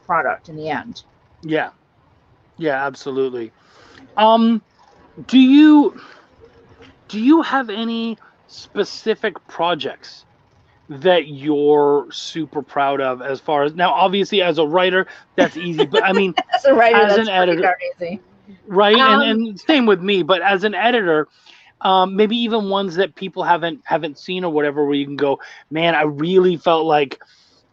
[SPEAKER 4] product in the end.
[SPEAKER 1] Yeah. Yeah, absolutely. Um, do you have any specific projects that you're super proud of, as far as, now obviously as a writer that's easy, but I mean
[SPEAKER 4] As a writer,
[SPEAKER 1] as
[SPEAKER 4] that's
[SPEAKER 1] an
[SPEAKER 4] pretty
[SPEAKER 1] editor,
[SPEAKER 4] darn easy.
[SPEAKER 1] right? And
[SPEAKER 4] Um,
[SPEAKER 1] and same with me, but as an editor, maybe even ones that people haven't seen or whatever, where you can go, man, I really felt like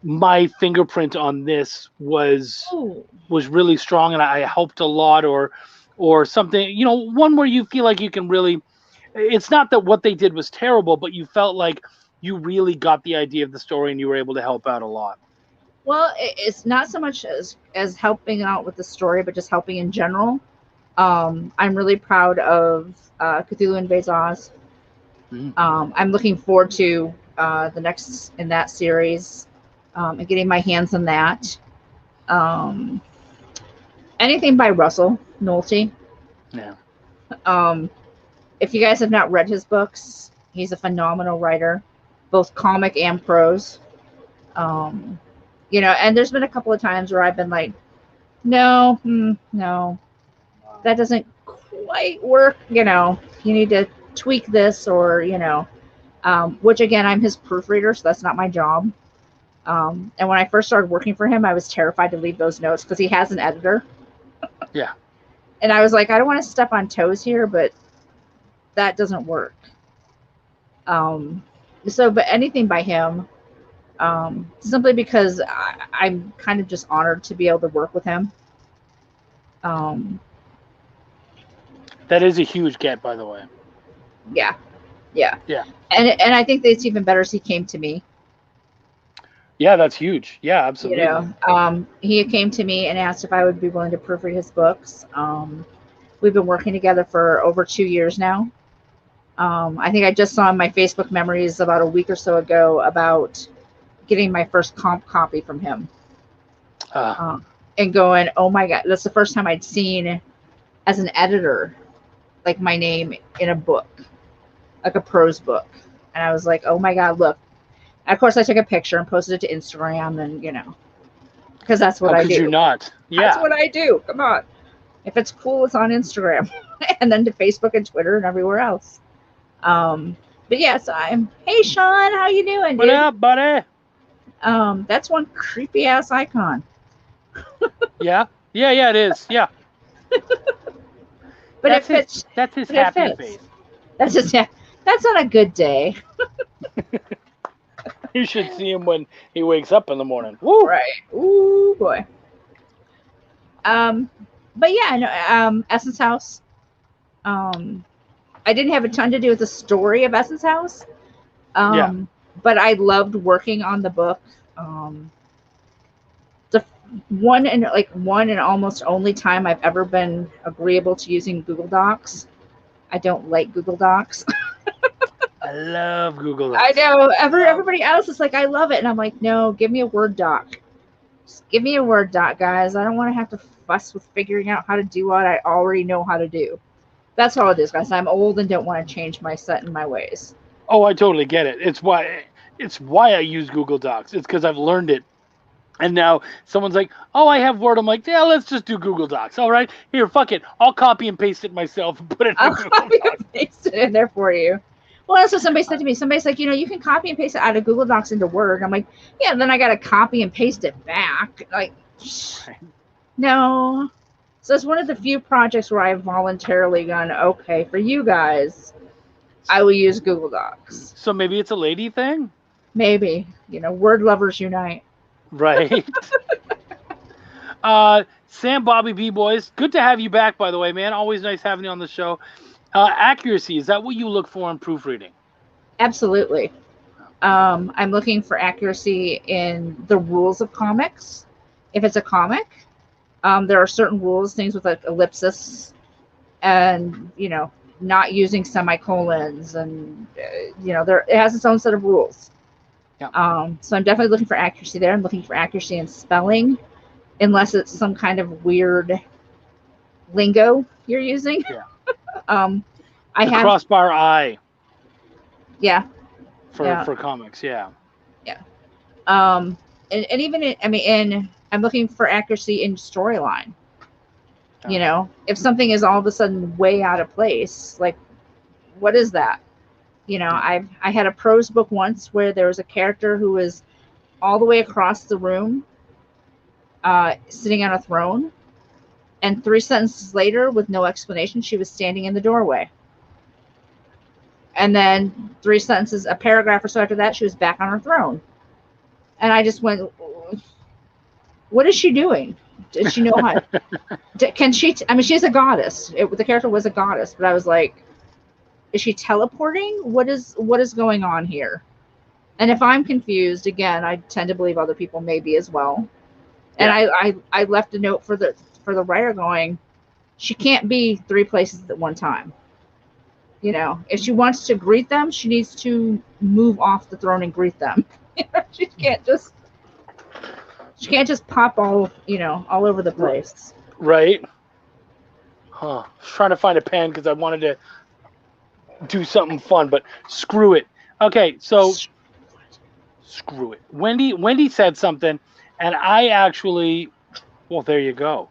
[SPEAKER 1] my fingerprint on this
[SPEAKER 4] ooh,
[SPEAKER 1] was really strong, and I helped a lot, or something, one where you feel like you can really, it's not that what they did was terrible, but you felt like you really got the idea of the story and you were able to help out a lot.
[SPEAKER 4] well, it's not so much as helping out with the story, but just helping in general. I'm really proud of Cthulhu Invades Oz.
[SPEAKER 1] Mhm.
[SPEAKER 4] I'm looking forward to the next in that series, and getting my hands on that. Um, Anything by Russell Nolte.
[SPEAKER 1] Yeah.
[SPEAKER 4] Um, if you guys have not read his books, he's a phenomenal writer, both comic and prose. Um, and there's been a couple of times where I've been like, no, no, that doesn't quite work. You need to tweak this, or which again, I'm his proofreader, so that's not my job. And when I first started working for him, I was terrified to leave those notes because he has an editor.
[SPEAKER 1] Yeah.
[SPEAKER 4] And I was like, I don't want to step on toes here, but that doesn't work. But anything by him, simply because I'm kind of just honored to be able to work with him. Um,
[SPEAKER 1] That is a huge get, by the way.
[SPEAKER 4] yeah, yeah,
[SPEAKER 1] Yeah.
[SPEAKER 4] and I think that it's even better as he came to me.
[SPEAKER 1] Yeah, that's huge. Yeah, absolutely.
[SPEAKER 4] He came to me and asked if I would be willing to proofread his books. We've been working together for over 2 years now. I think I just saw in my Facebook memories about a week or so ago about getting my first comp copy from him. And going, oh my God, that's the first time I'd seen as an editor, like my name in a book, like a prose book. And I was like, oh my God, look. And of course, I took a picture and posted it to Instagram, and because that's what
[SPEAKER 1] how
[SPEAKER 4] I
[SPEAKER 1] could
[SPEAKER 4] do.
[SPEAKER 1] you not?
[SPEAKER 4] That's
[SPEAKER 1] Yeah.
[SPEAKER 4] what I do. Come on. If it's cool, it's on Instagram, and then to Facebook and Twitter and everywhere else. But yes, hey Sean, how you doing,
[SPEAKER 1] What
[SPEAKER 4] dude?
[SPEAKER 1] up, buddy?
[SPEAKER 4] That's one creepy ass icon.
[SPEAKER 1] Yeah. Yeah, yeah, it is. Yeah.
[SPEAKER 4] But
[SPEAKER 1] That's
[SPEAKER 4] it fits.
[SPEAKER 1] that's his
[SPEAKER 4] But it
[SPEAKER 1] happy
[SPEAKER 4] fits.
[SPEAKER 1] face.
[SPEAKER 4] That's just, yeah. That's on a good day,
[SPEAKER 1] You should see him when he wakes up in the morning. Woo!
[SPEAKER 4] right? Ooh boy. But yeah, no. Essence House. I didn't have a ton to do with the story of Essence House.
[SPEAKER 1] Yeah.
[SPEAKER 4] But I loved working on the book. The one and almost only time I've ever been agreeable to using Google Docs. I don't like Google Docs.
[SPEAKER 1] I love Google
[SPEAKER 4] I
[SPEAKER 1] Docs.
[SPEAKER 4] know everybody else is like, I love it, and I'm like, no, give me a Word doc. Just give me a Word doc, guys. I don't want to have to fuss with figuring out how to do what I already know how to do. That's all it is, guys. I'm old and don't want to change my set and my ways.
[SPEAKER 1] Oh, I totally get it. It's why I use Google Docs. It's because I've learned it. And now someone's like, "Oh, I have Word." I'm like, "Yeah, let's just do Google Docs." All right, here, fuck it. I'll copy and paste it myself and put it in
[SPEAKER 4] I'll
[SPEAKER 1] Google
[SPEAKER 4] copy
[SPEAKER 1] Docs.
[SPEAKER 4] and paste it in there for you. Well, that's what somebody said to me. Somebody's like, you can copy and paste it out of Google Docs into Word. I'm like, yeah, then I got to copy and paste it back. Like, no. So it's one of the few projects where I've voluntarily gone, okay, for you guys, I will use Google Docs.
[SPEAKER 1] So maybe it's a lady thing,
[SPEAKER 4] Maybe, word lovers unite.
[SPEAKER 1] right? Sam, Bobby, B boys, good to have you back. By the way, man, always nice having you on the show. Accuracy, is that what you look for in proofreading?
[SPEAKER 4] Absolutely. I'm looking for accuracy in the rules of comics. If it's a comic, there are certain rules, things with like ellipsis, and not using semicolons, and it has its own set of rules.
[SPEAKER 1] Yeah.
[SPEAKER 4] So I'm definitely looking for accuracy there. I'm looking for accuracy in spelling, unless it's some kind of weird lingo you're using.
[SPEAKER 1] Yeah.
[SPEAKER 4] I
[SPEAKER 1] The
[SPEAKER 4] have
[SPEAKER 1] crossbar I
[SPEAKER 4] yeah
[SPEAKER 1] for comics. Yeah.
[SPEAKER 4] and even I'm looking for accuracy in storyline. If something is all of a sudden way out of place, like, what is that? I had a prose book once where there was a character who was all the way across the room, sitting on a throne, and 3 sentences later, with no explanation, she was standing in the doorway. And then 3 sentences, a paragraph or so after that, she was back on her throne. And I just went, what is she doing? Does she know how? Can she? She's a goddess. The character was a goddess, but I was like, is she teleporting? What is going on here? And if I'm confused, again, I tend to believe other people may be as well. And I left a note for the writer going, she can't be 3 places at one time. If she wants to greet them, she needs to move off the throne and greet them. She can't just pop all over the place.
[SPEAKER 1] Right. Huh. I was trying to find a pen because I wanted to do something fun, but screw it. Okay, so screw it. Wendy said something, and I actually, well, there you go.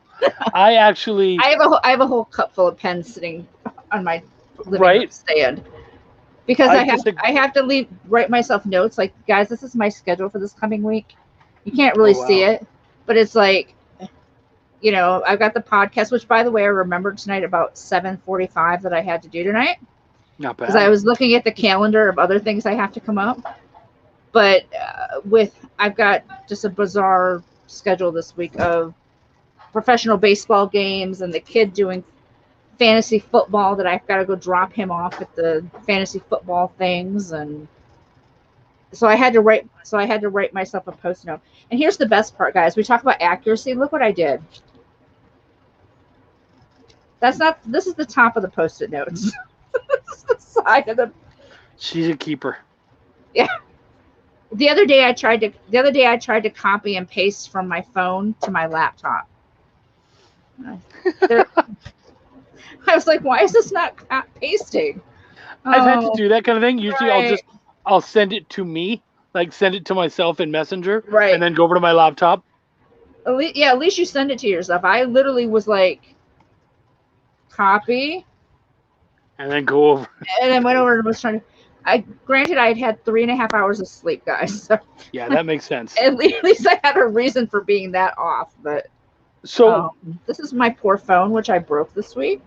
[SPEAKER 1] I
[SPEAKER 4] have a whole cup full of pens sitting on my living room stand, because I have to write myself notes. Like, guys, this is my schedule for this coming week. You can't really see it, but it's like, I've got the podcast, which, by the way, I remembered tonight about 7:45 that I had to do tonight.
[SPEAKER 1] Not bad.
[SPEAKER 4] Because I was looking at the calendar of other things I have to come up. But I've got just a bizarre schedule this week of professional baseball games and the kid doing fantasy football that I've got to go drop him off at the fantasy football things. And so I had to write myself a post note. And here's the best part, guys. We talk about accuracy. Look what I did. This is the top of the Post-it notes. This is the side of the.
[SPEAKER 1] She's a keeper.
[SPEAKER 4] Yeah. The other day I tried to copy and paste from my phone to my laptop. I was like, why is this not pasting?
[SPEAKER 1] I've had to do that kind of thing. Usually I'll send it to me, like send it to myself in Messenger, and then go over to my laptop.
[SPEAKER 4] At least you send it to yourself. I literally was like, copy,
[SPEAKER 1] and then go over,
[SPEAKER 4] and then went over and was trying to. Granted, I had 3.5 hours of sleep, guys. So
[SPEAKER 1] yeah, that makes sense.
[SPEAKER 4] At least I had a reason for being that off. But
[SPEAKER 1] so
[SPEAKER 4] this is my poor phone, which I broke this week.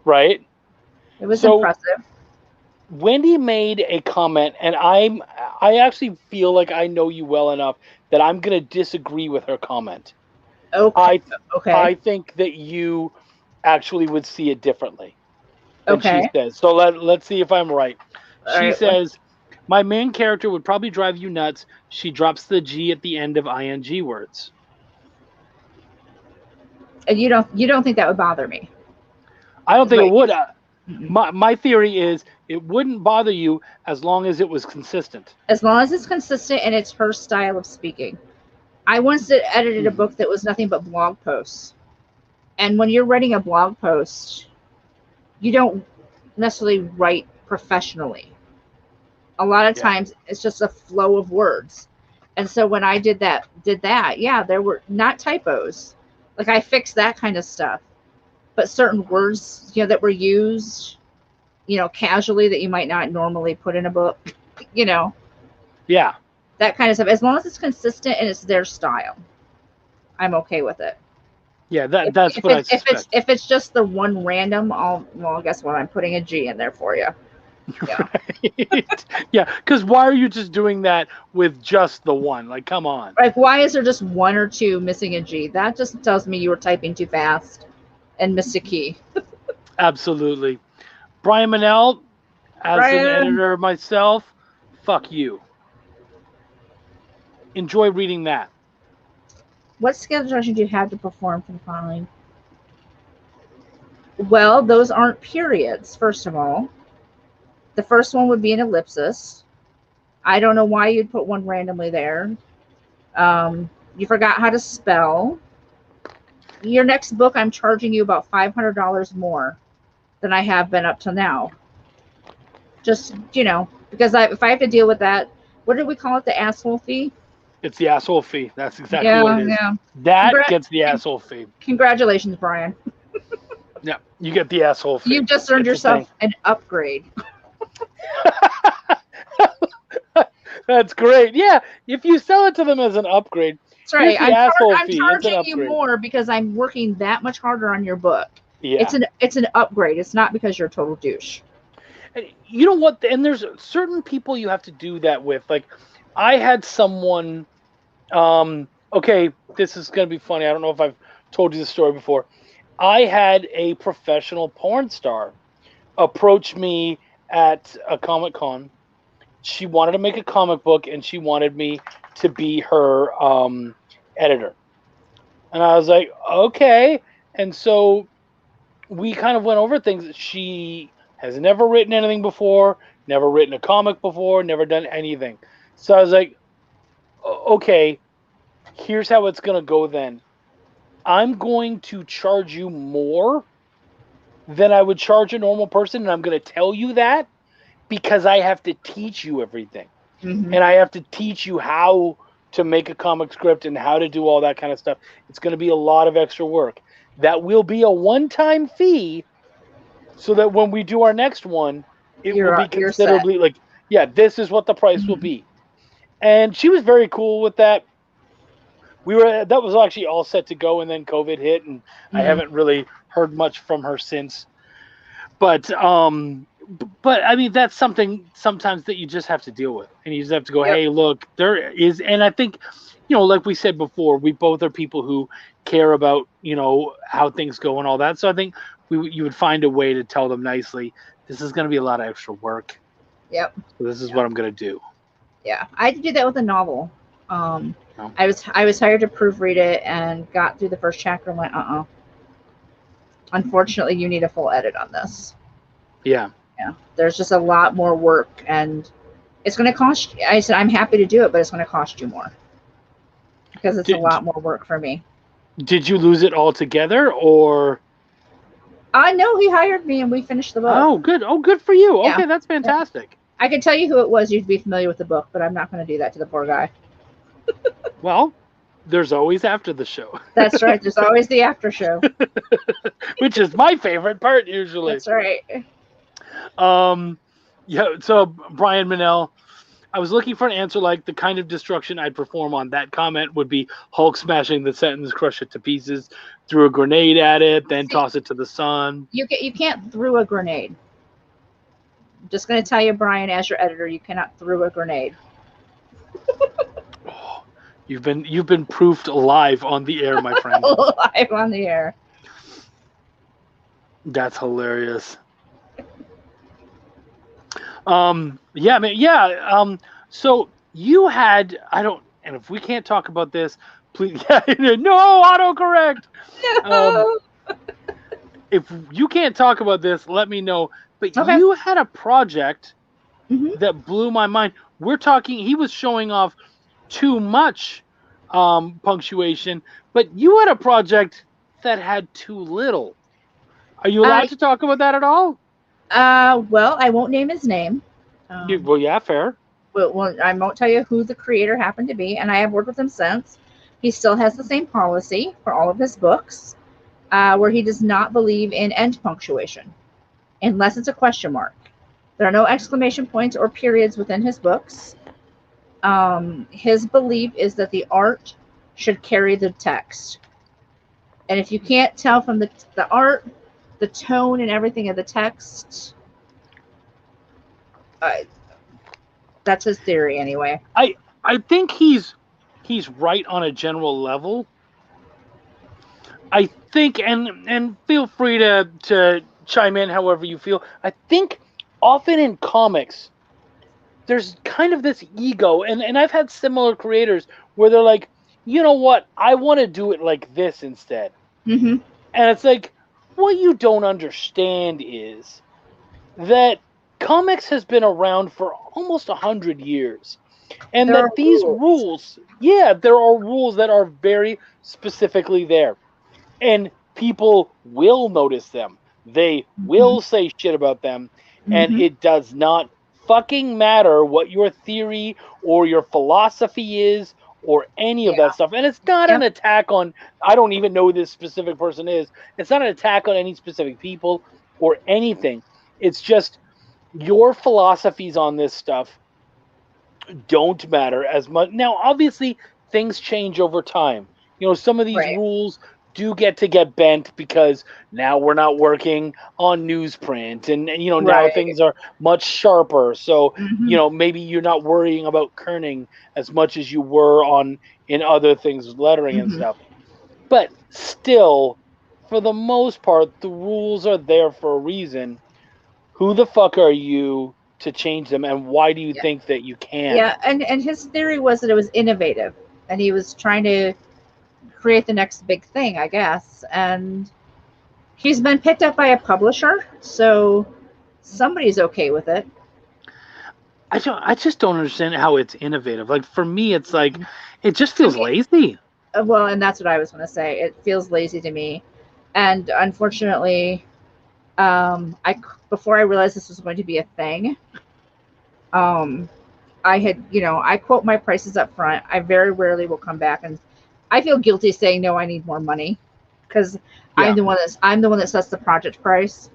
[SPEAKER 1] Right.
[SPEAKER 4] It was impressive.
[SPEAKER 1] Wendy made a comment, and I actually feel like I know you well enough that I'm going to disagree with her comment.
[SPEAKER 4] Okay.
[SPEAKER 1] I think that you actually would see it differently.
[SPEAKER 4] Okay.
[SPEAKER 1] She says. So let's see if I'm right. She says, my main character would probably drive you nuts. She drops the G at the end of ing words.
[SPEAKER 4] And you don't think that would bother me?
[SPEAKER 1] I don't think it would. My theory is it wouldn't bother you as long as it was consistent.
[SPEAKER 4] As long as it's consistent and it's her style of speaking. I once edited a book that was nothing but blog posts. And when you're writing a blog post, you don't necessarily write professionally. A lot of times it's just a flow of words. And so when I did that, there were not typos. Like, I fixed that kind of stuff. But certain words, that were used, casually that you might not normally put in a book,
[SPEAKER 1] Yeah.
[SPEAKER 4] That kind of stuff. As long as it's consistent and it's their style, I'm okay with it.
[SPEAKER 1] Yeah, that's what I suspect.
[SPEAKER 4] If it's just the one random, guess what? I'm putting a G in there for you. Yeah.
[SPEAKER 1] Right. Yeah, because why are you just doing that with just the one? Like, come on.
[SPEAKER 4] Like, why is there just 1 or 2 missing a G? That just tells me you were typing too fast and missed a key.
[SPEAKER 1] Absolutely. Brian Manell, as an editor myself, fuck you. Enjoy reading that.
[SPEAKER 4] What skill direction do you have to perform for the following? Well, those aren't periods, first of all. The first one would be an ellipsis. I don't know why you'd put one randomly there. You forgot how to spell. Your next book, I'm charging you about $500 more than I have been up to now. Just, because if I have to deal with that, what did we call it? The asshole fee?
[SPEAKER 1] It's the asshole fee. That's exactly
[SPEAKER 4] Yeah,
[SPEAKER 1] what it is.
[SPEAKER 4] yeah.
[SPEAKER 1] That gets the asshole fee.
[SPEAKER 4] Congratulations, Brian.
[SPEAKER 1] Yeah, you get the asshole fee.
[SPEAKER 4] You've just earned yourself an upgrade.
[SPEAKER 1] That's great. Yeah, if you sell it to them as an upgrade,
[SPEAKER 4] that's right. I'm
[SPEAKER 1] fee.
[SPEAKER 4] charging you more because I'm working that much harder on your book.
[SPEAKER 1] Yeah,
[SPEAKER 4] it's an upgrade. It's not because you're a total douche.
[SPEAKER 1] And you know what? And there's certain people you have to do that with. Like, I had someone. Okay, this is gonna be funny. I don't know if I've told you the story before. I had a professional porn star approach me at a Comic-Con. She wanted to make a comic book, and she wanted me to be her editor. And I was like, okay. And so we kind of went over things. She has never written anything before, never written a comic before, never done anything. So I was like, okay, here's how it's going to go then. I'm going to charge you more than I would charge a normal person, and I'm going to tell you that because I have to teach you everything.
[SPEAKER 4] Mm-hmm.
[SPEAKER 1] And I have to teach you how to make a comic script and how to do all that kind of stuff. It's going to be a lot of extra work. That will be a one-time fee so that when we do our next one, it will be considerably like, yeah, this is what the price will be. And she was very cool with that. That was actually all set to go, and then COVID hit, and I haven't really heard much from her since. But I mean, that's something sometimes that you just have to deal with, and you just have to go, hey, look, there is, and I think, like we said before, we both are people who care about, how things go and all that. So I think you would find a way to tell them nicely, this is going to be a lot of extra work.
[SPEAKER 4] Yep.
[SPEAKER 1] So this is what I'm going to do.
[SPEAKER 4] Yeah, I had to do that with a novel. I was hired to proofread it and got through the first chapter and went, unfortunately, you need a full edit on this.
[SPEAKER 1] Yeah.
[SPEAKER 4] Yeah. There's just a lot more work, and it's going to cost you. I said, I'm happy to do it, but it's going to cost you more because it's a lot more work for me.
[SPEAKER 1] Did you lose it altogether, or?
[SPEAKER 4] I know he hired me, and we finished the book.
[SPEAKER 1] Oh, good. Oh, good for you. Yeah. Okay, that's fantastic.
[SPEAKER 4] Yeah. I can tell you who it was. You'd be familiar with the book, but I'm not going to do that to the poor guy.
[SPEAKER 1] Well, there's always after the show.
[SPEAKER 4] That's right. There's always the after show.
[SPEAKER 1] Which is my favorite part, usually.
[SPEAKER 4] That's right.
[SPEAKER 1] Yeah, so Brian Minnell, I was looking for an answer like the kind of destruction I'd perform on that comment would be Hulk smashing the sentence, crush it to pieces, threw a grenade at it, then toss it to the sun.
[SPEAKER 4] You can't throw a grenade. I'm just going to tell you, Brian, as your editor, you cannot throw a grenade.
[SPEAKER 1] Oh, you've been proofed live on the air, my friend.
[SPEAKER 4] Live on the air.
[SPEAKER 1] That's hilarious. Yeah, man. Yeah. So you had, and if we can't talk about this, please, no autocorrect.
[SPEAKER 4] No.
[SPEAKER 1] If you can't talk about this, let me know. But
[SPEAKER 4] okay.
[SPEAKER 1] You had a project that blew my mind. We're talking, he was showing off too much punctuation, but you had a project that had too little. Are you allowed to talk about that at all?
[SPEAKER 4] Well, I won't name his name.
[SPEAKER 1] Well, yeah, fair.
[SPEAKER 4] Well, I won't tell you who the creator happened to be, and I have worked with him since. He still has the same policy for all of his books, where he does not believe in end punctuation, unless it's a question mark. There are no exclamation points or periods within his books. His belief is that the art should carry the text. And if you can't tell from the art, the tone and everything of the text, that's his theory anyway.
[SPEAKER 1] I think he's right on a general level. I think, and feel free to chime in however you feel. I think often in comics, there's kind of this ego, and I've had similar creators where they're like, you know what, I want to do it like this instead.
[SPEAKER 4] Mm-hmm.
[SPEAKER 1] And it's like, what you don't understand is that comics has been around for almost 100 years. And
[SPEAKER 4] There are
[SPEAKER 1] that these
[SPEAKER 4] rules.
[SPEAKER 1] there are rules that are very specifically there. And people will notice them. They
[SPEAKER 4] Mhm.
[SPEAKER 1] will say shit about them. And
[SPEAKER 4] Mhm.
[SPEAKER 1] it does not fucking matter what your theory or your philosophy is or any of that
[SPEAKER 4] Yeah.
[SPEAKER 1] stuff. And it's not an
[SPEAKER 4] Yep.
[SPEAKER 1] attack on, I don't even know who this specific person is. It's not an attack on any specific people or anything. It's just your philosophies on this stuff don't matter as much. Now, obviously, things change over time. Some of these
[SPEAKER 4] Right.
[SPEAKER 1] rules do get bent because now we're not working on newsprint, and now
[SPEAKER 4] Right.
[SPEAKER 1] things are much sharper. So
[SPEAKER 4] Mhm.
[SPEAKER 1] maybe you're not worrying about kerning as much as you were on in other things, lettering and
[SPEAKER 4] Mhm.
[SPEAKER 1] stuff. But still, for the most part, the rules are there for a reason. Who the fuck are you to change them, and why do you
[SPEAKER 4] Yeah.
[SPEAKER 1] think that you can?
[SPEAKER 4] Yeah. And his theory was that it was innovative, and he was trying to create the next big thing, I guess. And he's been picked up by a publisher, so somebody's okay with it.
[SPEAKER 1] I just don't understand how it's innovative. Like for me, it's like it just feels
[SPEAKER 4] mean,
[SPEAKER 1] lazy.
[SPEAKER 4] well, and that's what I was going to say. It feels lazy to me, and unfortunately, I before I realized this was going to be a thing, um, I had, I quote my prices up front. I very rarely will come back, and I feel guilty saying no. I need more money because
[SPEAKER 1] Yeah.
[SPEAKER 4] I'm the one that sets the project price.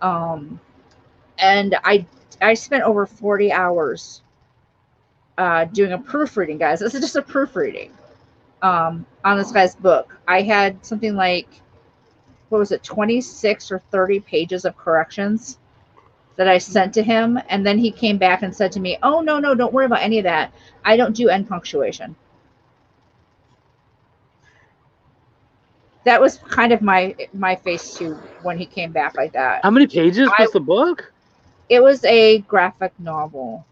[SPEAKER 4] Um, and I spent over 40 hours doing a proofreading, guys. This is just a proofreading on this guy's book. I had something like, what was it, 26 or 30 pages of corrections that I sent to him. And then he came back and said to me, "Oh, no, no, don't worry about any of that. I don't do end punctuation." That was kind of my face too when he came back like that.
[SPEAKER 1] How many pages
[SPEAKER 4] I
[SPEAKER 1] was the book?
[SPEAKER 4] It was a graphic novel,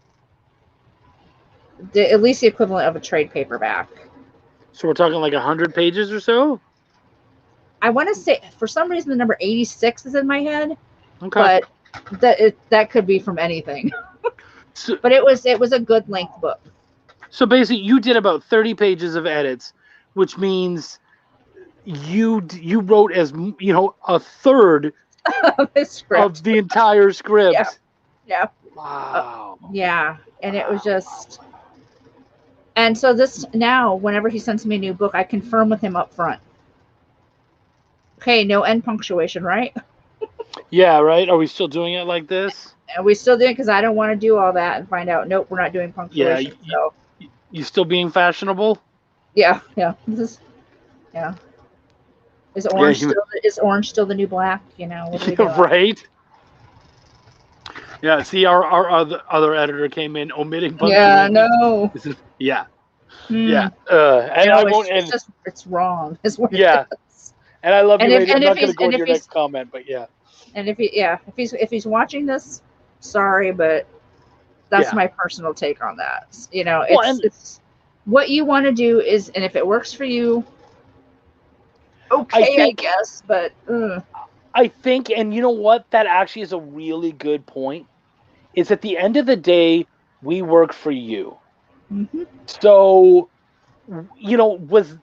[SPEAKER 4] at least the equivalent of a trade paperback.
[SPEAKER 1] So we're talking like 100 pages or so.
[SPEAKER 4] I want to say, for some reason, the number 86 is in my head,
[SPEAKER 1] Okay.
[SPEAKER 4] but that could be from anything.
[SPEAKER 1] So,
[SPEAKER 4] But it was a good length book.
[SPEAKER 1] so basically, you did about 30 pages of edits, which means you wrote a third
[SPEAKER 4] The
[SPEAKER 1] of
[SPEAKER 4] script.
[SPEAKER 1] the entire
[SPEAKER 4] Yeah,
[SPEAKER 1] script.
[SPEAKER 4] yeah,
[SPEAKER 1] Wow.
[SPEAKER 4] yeah, and it was just. And so this now, whenever he sends me a new book, I confirm with him up front. Okay, no end punctuation, right?
[SPEAKER 1] Yeah. Right. Are we still doing it like this?
[SPEAKER 4] And we still did, because I don't want to do all that and find out, nope, we're not doing
[SPEAKER 1] Yeah.
[SPEAKER 4] punctuation. So
[SPEAKER 1] You still being fashionable?
[SPEAKER 4] yeah, yeah, this is, yeah.
[SPEAKER 1] Yeah. You,
[SPEAKER 4] Is orange still the new black? What are we
[SPEAKER 1] yeah.
[SPEAKER 4] doing?
[SPEAKER 1] Right. Yeah. See, our other editor came in omitting
[SPEAKER 4] Yeah,
[SPEAKER 1] punctuation.
[SPEAKER 4] no.
[SPEAKER 1] Yeah.
[SPEAKER 4] Hmm.
[SPEAKER 1] Yeah. And I won't. And
[SPEAKER 4] It's wrong. Is what it
[SPEAKER 1] yeah.
[SPEAKER 4] is.
[SPEAKER 1] And I love you,
[SPEAKER 4] And if
[SPEAKER 1] lady. I'm
[SPEAKER 4] and if
[SPEAKER 1] not going to
[SPEAKER 4] he's
[SPEAKER 1] go
[SPEAKER 4] and
[SPEAKER 1] into
[SPEAKER 4] if
[SPEAKER 1] your
[SPEAKER 4] he's
[SPEAKER 1] next comment, but yeah.
[SPEAKER 4] and if he yeah if he's watching this, sorry, but that's
[SPEAKER 1] Yeah.
[SPEAKER 4] my personal take on that.
[SPEAKER 1] Well, and
[SPEAKER 4] It's what you want to do is, and if it works for you,
[SPEAKER 1] I
[SPEAKER 4] okay, I
[SPEAKER 1] think,
[SPEAKER 4] guess. But
[SPEAKER 1] and you know what? That actually is a really good point. Is at the end of the day, we work for you.
[SPEAKER 4] mhm.
[SPEAKER 1] So, was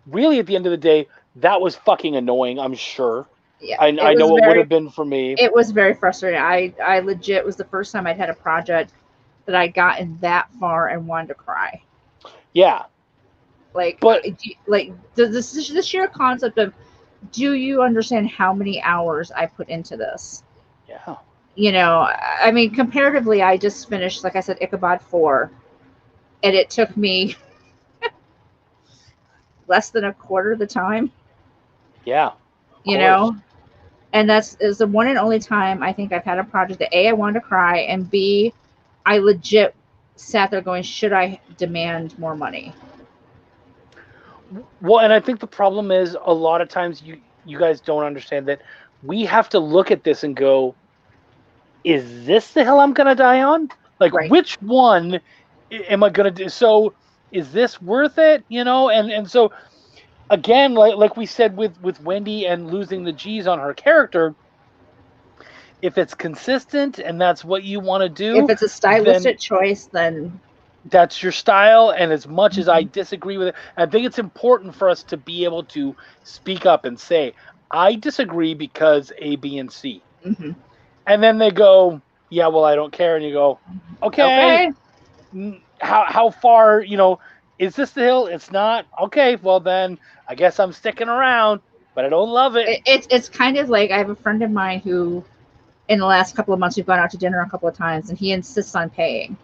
[SPEAKER 1] really at the end of the day, that was fucking annoying, I'm sure.
[SPEAKER 4] Yeah,
[SPEAKER 1] I know it would have been for me.
[SPEAKER 4] it was very frustrating. I legit was the first time I'd had a project that I'd gotten that far and wanted to cry.
[SPEAKER 1] Yeah.
[SPEAKER 4] Like,
[SPEAKER 1] But
[SPEAKER 4] the sheer concept of, do you understand how many hours I put into this?
[SPEAKER 1] yeah.
[SPEAKER 4] I mean, comparatively, I just finished, like I said, Ichabod 4, and it took me less than a quarter of the time,
[SPEAKER 1] Yeah. Of
[SPEAKER 4] you
[SPEAKER 1] course.
[SPEAKER 4] know? And that's is the one and only time I think I've had a project that A, I wanted to cry, and B, I legit sat there going, should I demand more money?
[SPEAKER 1] Well, and I think the problem is a lot of times you guys don't understand that we have to look at this and go, is this the hill I'm gonna die on? Like,
[SPEAKER 4] Right.
[SPEAKER 1] which one am I gonna do? So, is this worth it? And so again, like we said with Wendy and losing the G's on her character, if it's consistent and that's what you want to do,
[SPEAKER 4] If it's a stylistic choice, then
[SPEAKER 1] that's your style. And as much as I
[SPEAKER 4] Mhm.
[SPEAKER 1] disagree with it, I think it's important for us to be able to speak up and say, I disagree because A, B, and C.
[SPEAKER 4] Mhm.
[SPEAKER 1] And then they go, yeah, well, I don't care. And you go, okay,
[SPEAKER 4] Okay.
[SPEAKER 1] how far, is this the hill? It's not. Okay, well then I guess I'm sticking around, but I don't love it.
[SPEAKER 4] It's kind of like I have a friend of mine who, in the last couple of months, we've gone out to dinner a couple of times, and he insists on paying.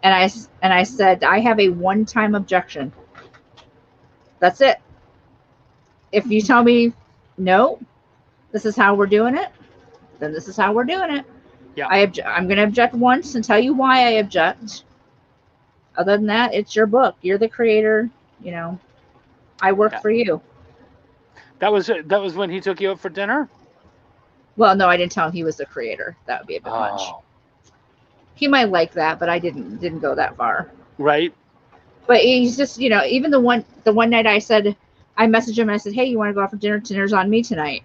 [SPEAKER 4] And I said I have a one-time objection. That's it. If you tell me no, this is how we're doing it, then this is how we're doing it.
[SPEAKER 1] Yeah.
[SPEAKER 4] I'm going to object once and tell you why I object. Other than that, it's your book. You're the creator. I work for you.
[SPEAKER 1] That was when he took you out for dinner?
[SPEAKER 4] Well, no, I didn't tell him he was the creator. That would be a bit much. He might like that, but I didn't go that far.
[SPEAKER 1] Right.
[SPEAKER 4] But he's just, even the one night I messaged him and I said, hey, you want to go out for dinner? Dinner's on me tonight.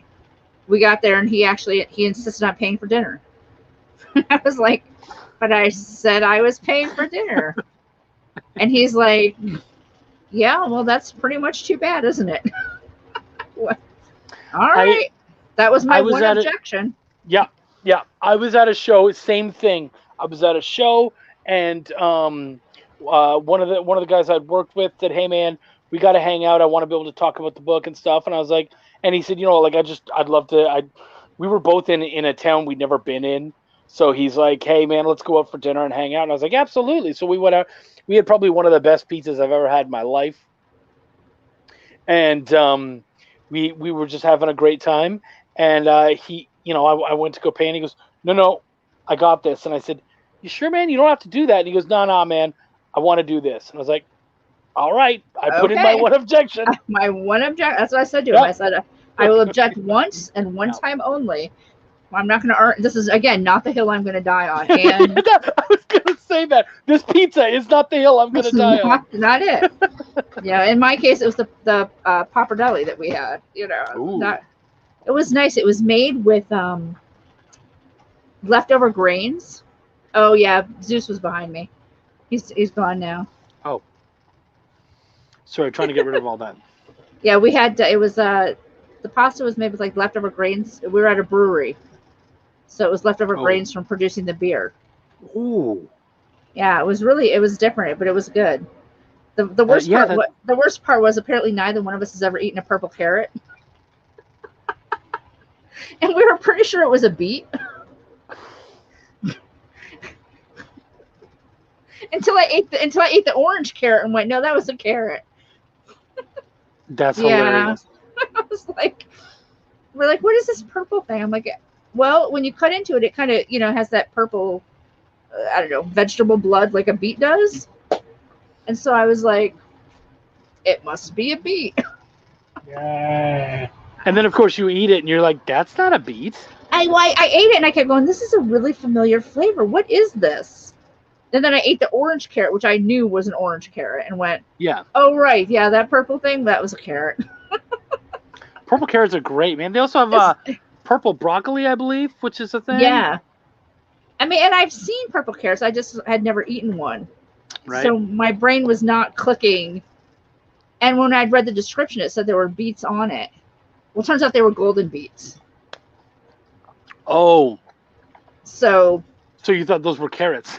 [SPEAKER 4] We got there and he insisted on paying for dinner. I was like, but I said I was paying for dinner. And he's like, yeah, well, that's pretty much too bad, isn't it? All right. That was my one objection.
[SPEAKER 1] Yeah. I was at a show, same thing. I was at a show and one of the guys I'd worked with said, hey man, we got to hang out. I want to be able to talk about the book and stuff. And I was like, and he said, I'd love to. We were both in a town we'd never been in. So he's like, hey man, let's go out for dinner and hang out. And I was like, absolutely. So we went out. We had probably one of the best pizzas I've ever had in my life. And we were just having a great time. And I went to go pay and he goes, no, I got this. And I said, you sure, man? You don't have to do that. And he goes, no, man, I want to do this. And I was like, all right. I put in my one objection.
[SPEAKER 4] My one objection. That's what I said to him. I said, I will object once and one time only. I'm not going to earn. This is, again, not the hill I'm going to die on. And
[SPEAKER 1] I was going to say that. This pizza is not the hill I'm going to die on.
[SPEAKER 4] Not it. In my case, it was the pappardelle that we had. It was nice. It was made with leftover grains. Oh, yeah. Zeus was behind me. He's gone now.
[SPEAKER 1] Oh. Sorry, trying to get rid of all that.
[SPEAKER 4] Yeah, we had, it was, the pasta was made with like leftover grains. We were at a brewery. So it was leftover grains from producing the beer.
[SPEAKER 1] Ooh.
[SPEAKER 4] Yeah, it was different, but it was good. The worst the worst part was apparently neither one of us has ever eaten a purple carrot. And we were pretty sure it was a beet. until I ate the orange carrot and went, no, that was a carrot.
[SPEAKER 1] That's hilarious.
[SPEAKER 4] I was like, we're like, what is this purple thing? I'm like, well, when you cut into it, it kind of, has that purple, I don't know, vegetable blood like a beet does. And so I was like, it must be a beet.
[SPEAKER 1] Yeah. And then, of course, you eat it and you're like, that's not a beet.
[SPEAKER 4] I ate it and I kept going, this is a really familiar flavor. What is this? And then I ate the orange carrot, which I knew was an orange carrot, and went,
[SPEAKER 1] yeah.
[SPEAKER 4] Oh, right. Yeah, that purple thing, that was a carrot.
[SPEAKER 1] Purple carrots are great, man. They also have purple broccoli, I believe, which is a thing.
[SPEAKER 4] Yeah. I mean, and I've seen purple carrots. I just had never eaten one. Right. So my brain was not clicking. And when I'd read the description, it said there were beets on it. Well, it turns out they were golden beets.
[SPEAKER 1] Oh.
[SPEAKER 4] So
[SPEAKER 1] you thought those were carrots?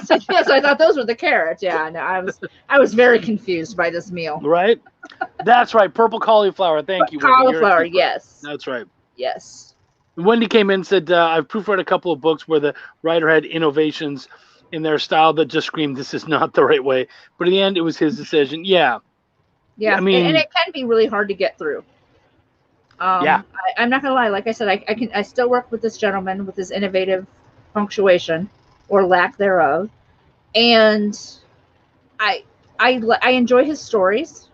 [SPEAKER 4] So I thought those were the carrots. Yeah, no, I was very confused by this meal.
[SPEAKER 1] Right? That's right. Purple cauliflower. Thank you.
[SPEAKER 4] Cauliflower, yes.
[SPEAKER 1] That's right.
[SPEAKER 4] Yes.
[SPEAKER 1] Wendy came in and said, I've proofread a couple of books where the writer had innovations in their style that just screamed, this is not the right way. But in the end, it was his decision. Yeah.
[SPEAKER 4] Yeah, I mean, and it can be really hard to get through.
[SPEAKER 1] Yeah.
[SPEAKER 4] I'm not going to lie. Like I said, I still work with this gentleman with his innovative punctuation or lack thereof. And I enjoy his stories.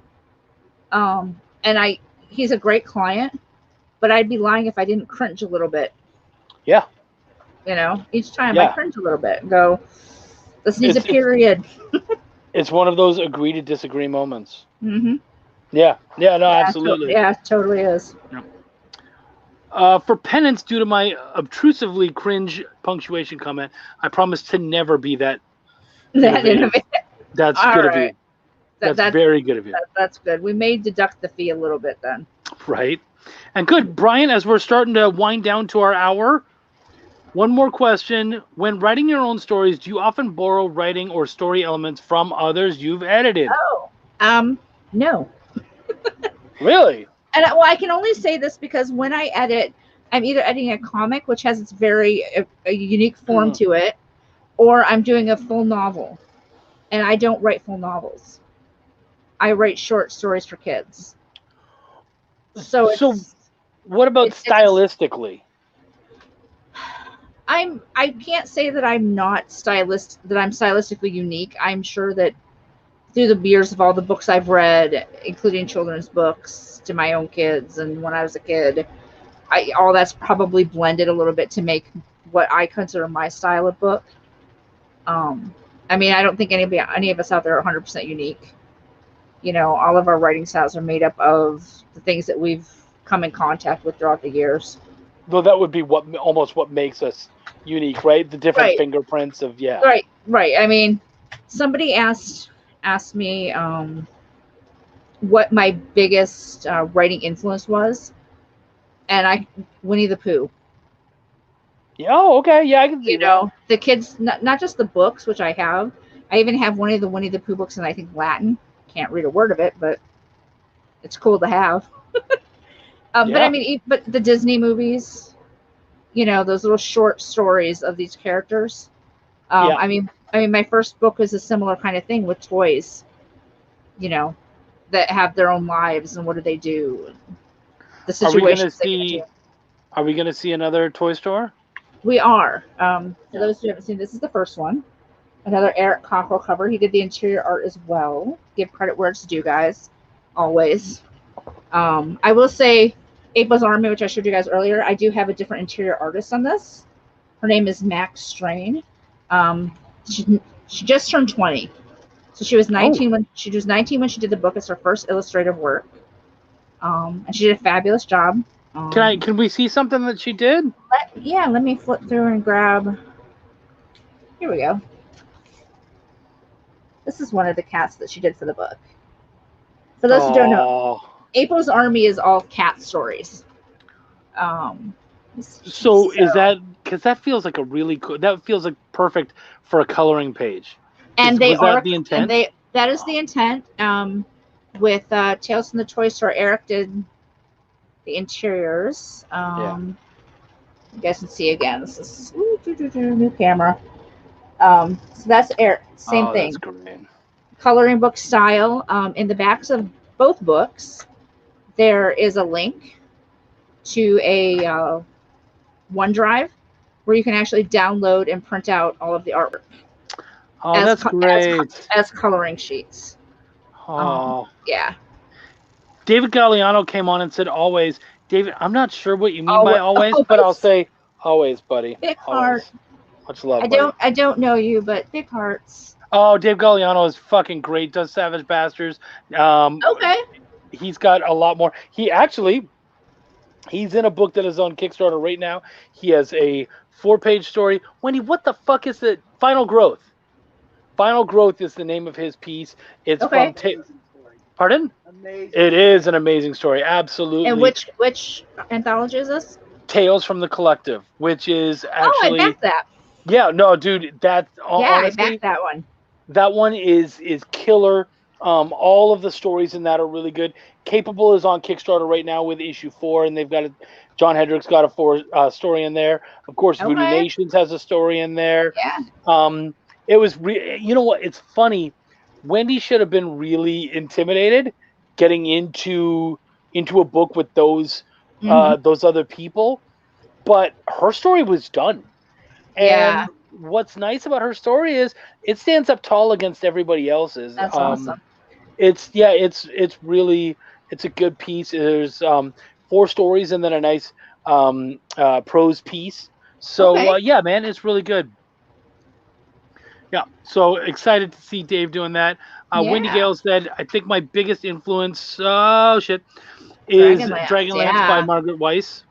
[SPEAKER 4] And he's a great client, but I'd be lying if I didn't cringe a little bit.
[SPEAKER 1] Yeah.
[SPEAKER 4] Each time I cringe a little bit and go, this needs a period.
[SPEAKER 1] It's one of those agree to disagree moments.
[SPEAKER 4] Mm-hmm.
[SPEAKER 1] Yeah, no,
[SPEAKER 4] Yeah,
[SPEAKER 1] absolutely.
[SPEAKER 4] totally is.
[SPEAKER 1] For penance, due to my obtrusively cringe punctuation comment, I promise to never be that
[SPEAKER 4] That
[SPEAKER 1] innovative.
[SPEAKER 4] innovative.
[SPEAKER 1] That's
[SPEAKER 4] All
[SPEAKER 1] good of
[SPEAKER 4] right.
[SPEAKER 1] you. That's very good of you.
[SPEAKER 4] That's good. We may deduct the fee a little bit then.
[SPEAKER 1] Right. And good, Brian, as we're starting to wind down to our hour, one more question. When writing your own stories, do you often borrow writing or story elements from others you've edited?
[SPEAKER 4] Oh. No.
[SPEAKER 1] Really?
[SPEAKER 4] And well, I can only say this because when I edit, I'm either editing a comic, which has its very a unique form to it, or I'm doing a full novel. And I don't write full novels. I write short stories for kids. So
[SPEAKER 1] So, what about
[SPEAKER 4] it's
[SPEAKER 1] stylistically?
[SPEAKER 4] I can't say that I'm stylistically unique. I'm sure that through the years of all the books I've read, including children's books to my own kids and when I was a kid, all that's probably blended a little bit to make what I consider my style of book. I mean, I don't think any of us out there are 100% unique. You know, all of our writing styles are made up of the things that we've come in contact with throughout the years.
[SPEAKER 1] Though that would be almost what makes us unique, right? The different
[SPEAKER 4] Right,
[SPEAKER 1] fingerprints of
[SPEAKER 4] right. I mean, somebody asked me what my biggest writing influence was, and Winnie the Pooh.
[SPEAKER 1] Yeah. Oh, okay. Yeah, I can see
[SPEAKER 4] You
[SPEAKER 1] that.
[SPEAKER 4] know, the kids, not just the books, which I have. I even have one of the Winnie the Pooh books, and I think Latin. Can't read a word of it, but it's cool to have. But I
[SPEAKER 1] Yeah.
[SPEAKER 4] mean, but the Disney movies, you know, those little short stories of these characters.
[SPEAKER 1] Yeah.
[SPEAKER 4] I mean, my first book was a similar kind of thing with toys. You know, that have their own lives and what do they do, the
[SPEAKER 1] Are we gonna
[SPEAKER 4] situations they get into.
[SPEAKER 1] see? Are we gonna see another toy store?
[SPEAKER 4] We are. For
[SPEAKER 1] Yeah.
[SPEAKER 4] those who haven't seen, this is the first one. Another Eric Cockrell cover. He did the interior art as well. Give credit where it's due, guys. Always. I will say, April's Army, which I showed you guys earlier, I do have a different interior artist on this. Her name is Max Strain. Um, she just turned 20. So she was 19 when she did the book. It's her first illustrative work. And she did a fabulous job.
[SPEAKER 1] Can we see something that she did?
[SPEAKER 4] Let me flip through and grab. Here we go. This is one of the cats that she did for the book. For those who don't know, April's Army is all cat stories.
[SPEAKER 1] So is that because that feels like a really cool? That feels like perfect for a coloring page.
[SPEAKER 4] And
[SPEAKER 1] Was that the intent?
[SPEAKER 4] And that is the intent. With Tales from the Toy Store, Eric did the interiors. You guys can see again. This is new camera. So that's Eric. Same thing.
[SPEAKER 1] That's great.
[SPEAKER 4] Coloring book style. In the backs of both books, there is a link to a OneDrive where you can actually download and print out all of the artwork.
[SPEAKER 1] Oh, that's great.
[SPEAKER 4] As coloring sheets.
[SPEAKER 1] Oh.
[SPEAKER 4] Yeah.
[SPEAKER 1] David Galliano came on and said always. David, I'm not sure what you mean by always, but I'll say always, buddy.
[SPEAKER 4] Big
[SPEAKER 1] always.
[SPEAKER 4] heart.
[SPEAKER 1] Much love, buddy.
[SPEAKER 4] I don't know you, but big hearts.
[SPEAKER 1] Oh, Dave Galliano is fucking great. Does Savage Bastards.
[SPEAKER 4] Okay.
[SPEAKER 1] He's got a lot more. He's in a book that is on Kickstarter right now. He has a 4-page story. Wendy, what the fuck is it? Final Growth. Final Growth is the name of his piece. It's from Pardon? Amazing. It is an amazing story. Absolutely.
[SPEAKER 4] And which anthology is this?
[SPEAKER 1] Tales from the Collective, which is actually.
[SPEAKER 4] I backed that.
[SPEAKER 1] Yeah, no, dude, honestly,
[SPEAKER 4] I backed that one.
[SPEAKER 1] That one is killer. All of the stories in that are really good. Capable is on Kickstarter right now with issue 4, and they've got John Hendricks got a story in there. Of course, Voodoo Nations has a story in there.
[SPEAKER 4] Yeah.
[SPEAKER 1] It was you know what? It's funny. Wendy should have been really intimidated getting into a book with those other people, but her story was done. And what's nice about her story is it stands up tall against everybody else's.
[SPEAKER 4] That's awesome.
[SPEAKER 1] It's really a good piece. There's 4 stories and then a nice prose piece. So yeah, man, it's really good. Yeah, so excited to see Dave doing that. Wendy
[SPEAKER 4] Yeah.
[SPEAKER 1] Gale said, I think my biggest influence, is
[SPEAKER 4] Dragonlance.
[SPEAKER 1] Dragonlance by
[SPEAKER 4] Yeah.
[SPEAKER 1] Margaret Weiss.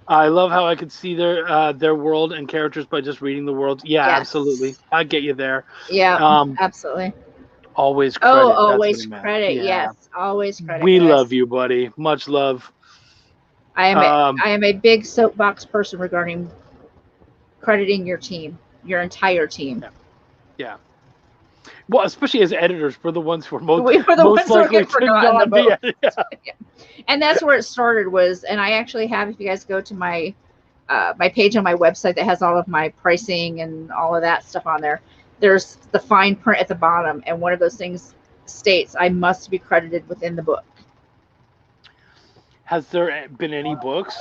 [SPEAKER 1] I love how I could see their world and characters by just reading the world. Yeah, absolutely.
[SPEAKER 4] Yes.
[SPEAKER 1] I get you there.
[SPEAKER 4] Yeah.
[SPEAKER 1] Um,
[SPEAKER 4] Absolutely.
[SPEAKER 1] always
[SPEAKER 4] Oh,
[SPEAKER 1] credit. That's what he
[SPEAKER 4] always
[SPEAKER 1] meant.
[SPEAKER 4] credit.
[SPEAKER 1] Yeah.
[SPEAKER 4] Yes. Always credit,
[SPEAKER 1] We
[SPEAKER 4] guys.
[SPEAKER 1] love you, buddy. Much love.
[SPEAKER 4] I am
[SPEAKER 1] Um,
[SPEAKER 4] I am a big soapbox person regarding crediting your team, your entire team.
[SPEAKER 1] yeah. Yeah. Well, especially as editors, we're the ones who are
[SPEAKER 4] We were the
[SPEAKER 1] most
[SPEAKER 4] ones who
[SPEAKER 1] likely
[SPEAKER 4] get
[SPEAKER 1] to
[SPEAKER 4] forgotten the
[SPEAKER 1] not be.
[SPEAKER 4] most.
[SPEAKER 1] Yeah.
[SPEAKER 4] And that's where it started was, and I actually have, if you guys go to my my page on my website that has all of my pricing and all of that stuff on there, there's the fine print at the bottom, and one of those things states I must be credited within the book.
[SPEAKER 1] Has there been any books?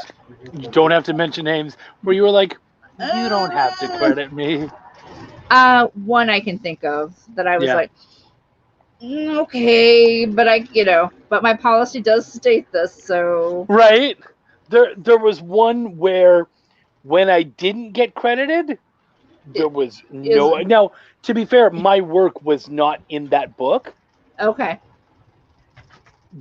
[SPEAKER 1] You don't have to mention names where you were like, you don't have to credit me.
[SPEAKER 4] One I can think of that I was
[SPEAKER 1] Yeah.
[SPEAKER 4] like, okay, but but my policy does state this, so
[SPEAKER 1] Right. There was one where when I didn't get credited, there was
[SPEAKER 4] is
[SPEAKER 1] no. Now, to be fair, my work was not in that book,
[SPEAKER 4] okay.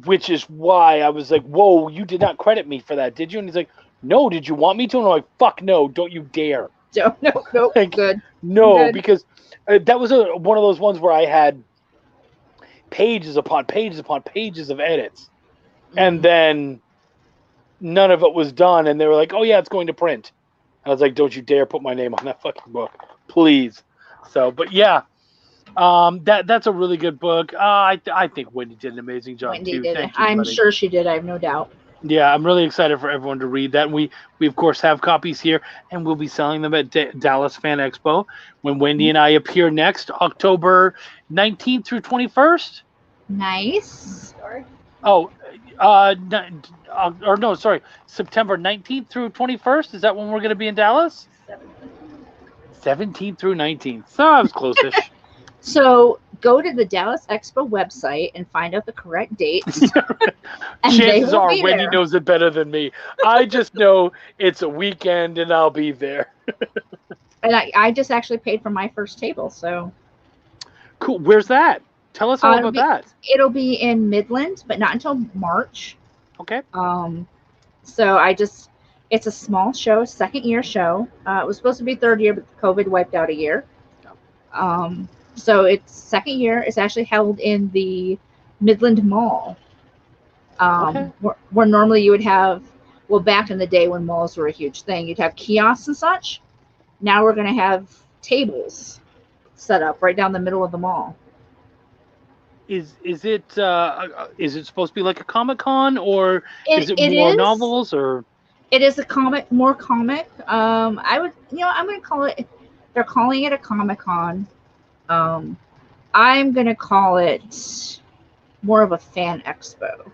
[SPEAKER 1] which is why I was like, "Whoa, you did not credit me for that, did you?" And he's like, "No, did you want me to?" And I'm like, "Fuck no, don't you dare!"
[SPEAKER 4] So no,
[SPEAKER 1] Like,
[SPEAKER 4] good.
[SPEAKER 1] no,
[SPEAKER 4] Good.
[SPEAKER 1] because that was one of those ones where I had pages upon pages upon pages of edits, and then none of it was done, and they were like, "Oh yeah, it's going to print." I was like, "Don't you dare put my name on that fucking book, please." So, but yeah, that's a really good book. I think Wendy did an amazing job
[SPEAKER 4] Wendy
[SPEAKER 1] too.
[SPEAKER 4] did it.
[SPEAKER 1] Thank you,
[SPEAKER 4] I'm
[SPEAKER 1] buddy.
[SPEAKER 4] sure she did. I have no doubt.
[SPEAKER 1] Yeah, I'm really excited for everyone to read that. And we of course have copies here, and we'll be selling them at Dallas Fan Expo when Wendy and I appear next, October 19th through 21st.
[SPEAKER 4] Nice.
[SPEAKER 1] Oh, or no, sorry, September 19th through 21st. Is that when we're going to be in Dallas? 17th through 19th. So I was close-ish.
[SPEAKER 4] So go to the Dallas Expo website and find out the correct dates. And
[SPEAKER 1] Chances are
[SPEAKER 4] be
[SPEAKER 1] Wendy
[SPEAKER 4] there.
[SPEAKER 1] knows it better than me. I just know it's a weekend and I'll be there.
[SPEAKER 4] And I just actually paid for my first table, so
[SPEAKER 1] Cool. Where's that? Tell us all about that.
[SPEAKER 4] It'll be in Midland, but not until March.
[SPEAKER 1] Okay.
[SPEAKER 4] So it's a small show, second year show. It was supposed to be third year, but COVID wiped out a year. So it's second year. It's actually held in the Midland Mall.
[SPEAKER 1] Okay.
[SPEAKER 4] Where normally you would have, well, back in the day when malls were a huge thing, you'd have kiosks and such. Now we're going to have tables set up right down the middle of the mall.
[SPEAKER 1] Is it supposed to be like a Comic-Con, or is it
[SPEAKER 4] It
[SPEAKER 1] more
[SPEAKER 4] is.
[SPEAKER 1] novels, or
[SPEAKER 4] It is more comic. I'm going to call it. They're calling it a Comic-Con. I'm going to call it more of a fan expo.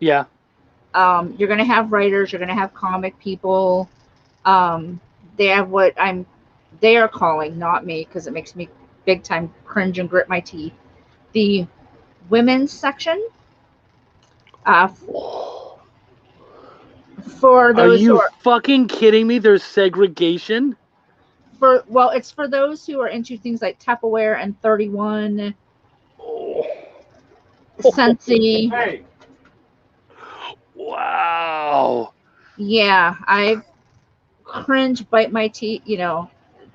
[SPEAKER 1] yeah?
[SPEAKER 4] You're going to have writers. You're going to have comic people. They have they are calling, not me, because it makes me big time cringe and grit my teeth, the women's section. For those
[SPEAKER 1] Are you
[SPEAKER 4] who are
[SPEAKER 1] fucking kidding me? There's segregation?
[SPEAKER 4] it's for those who are into things like Tupperware and 31 Sensi.
[SPEAKER 1] Hey. Wow.
[SPEAKER 4] Yeah, I cringe, bite my teeth.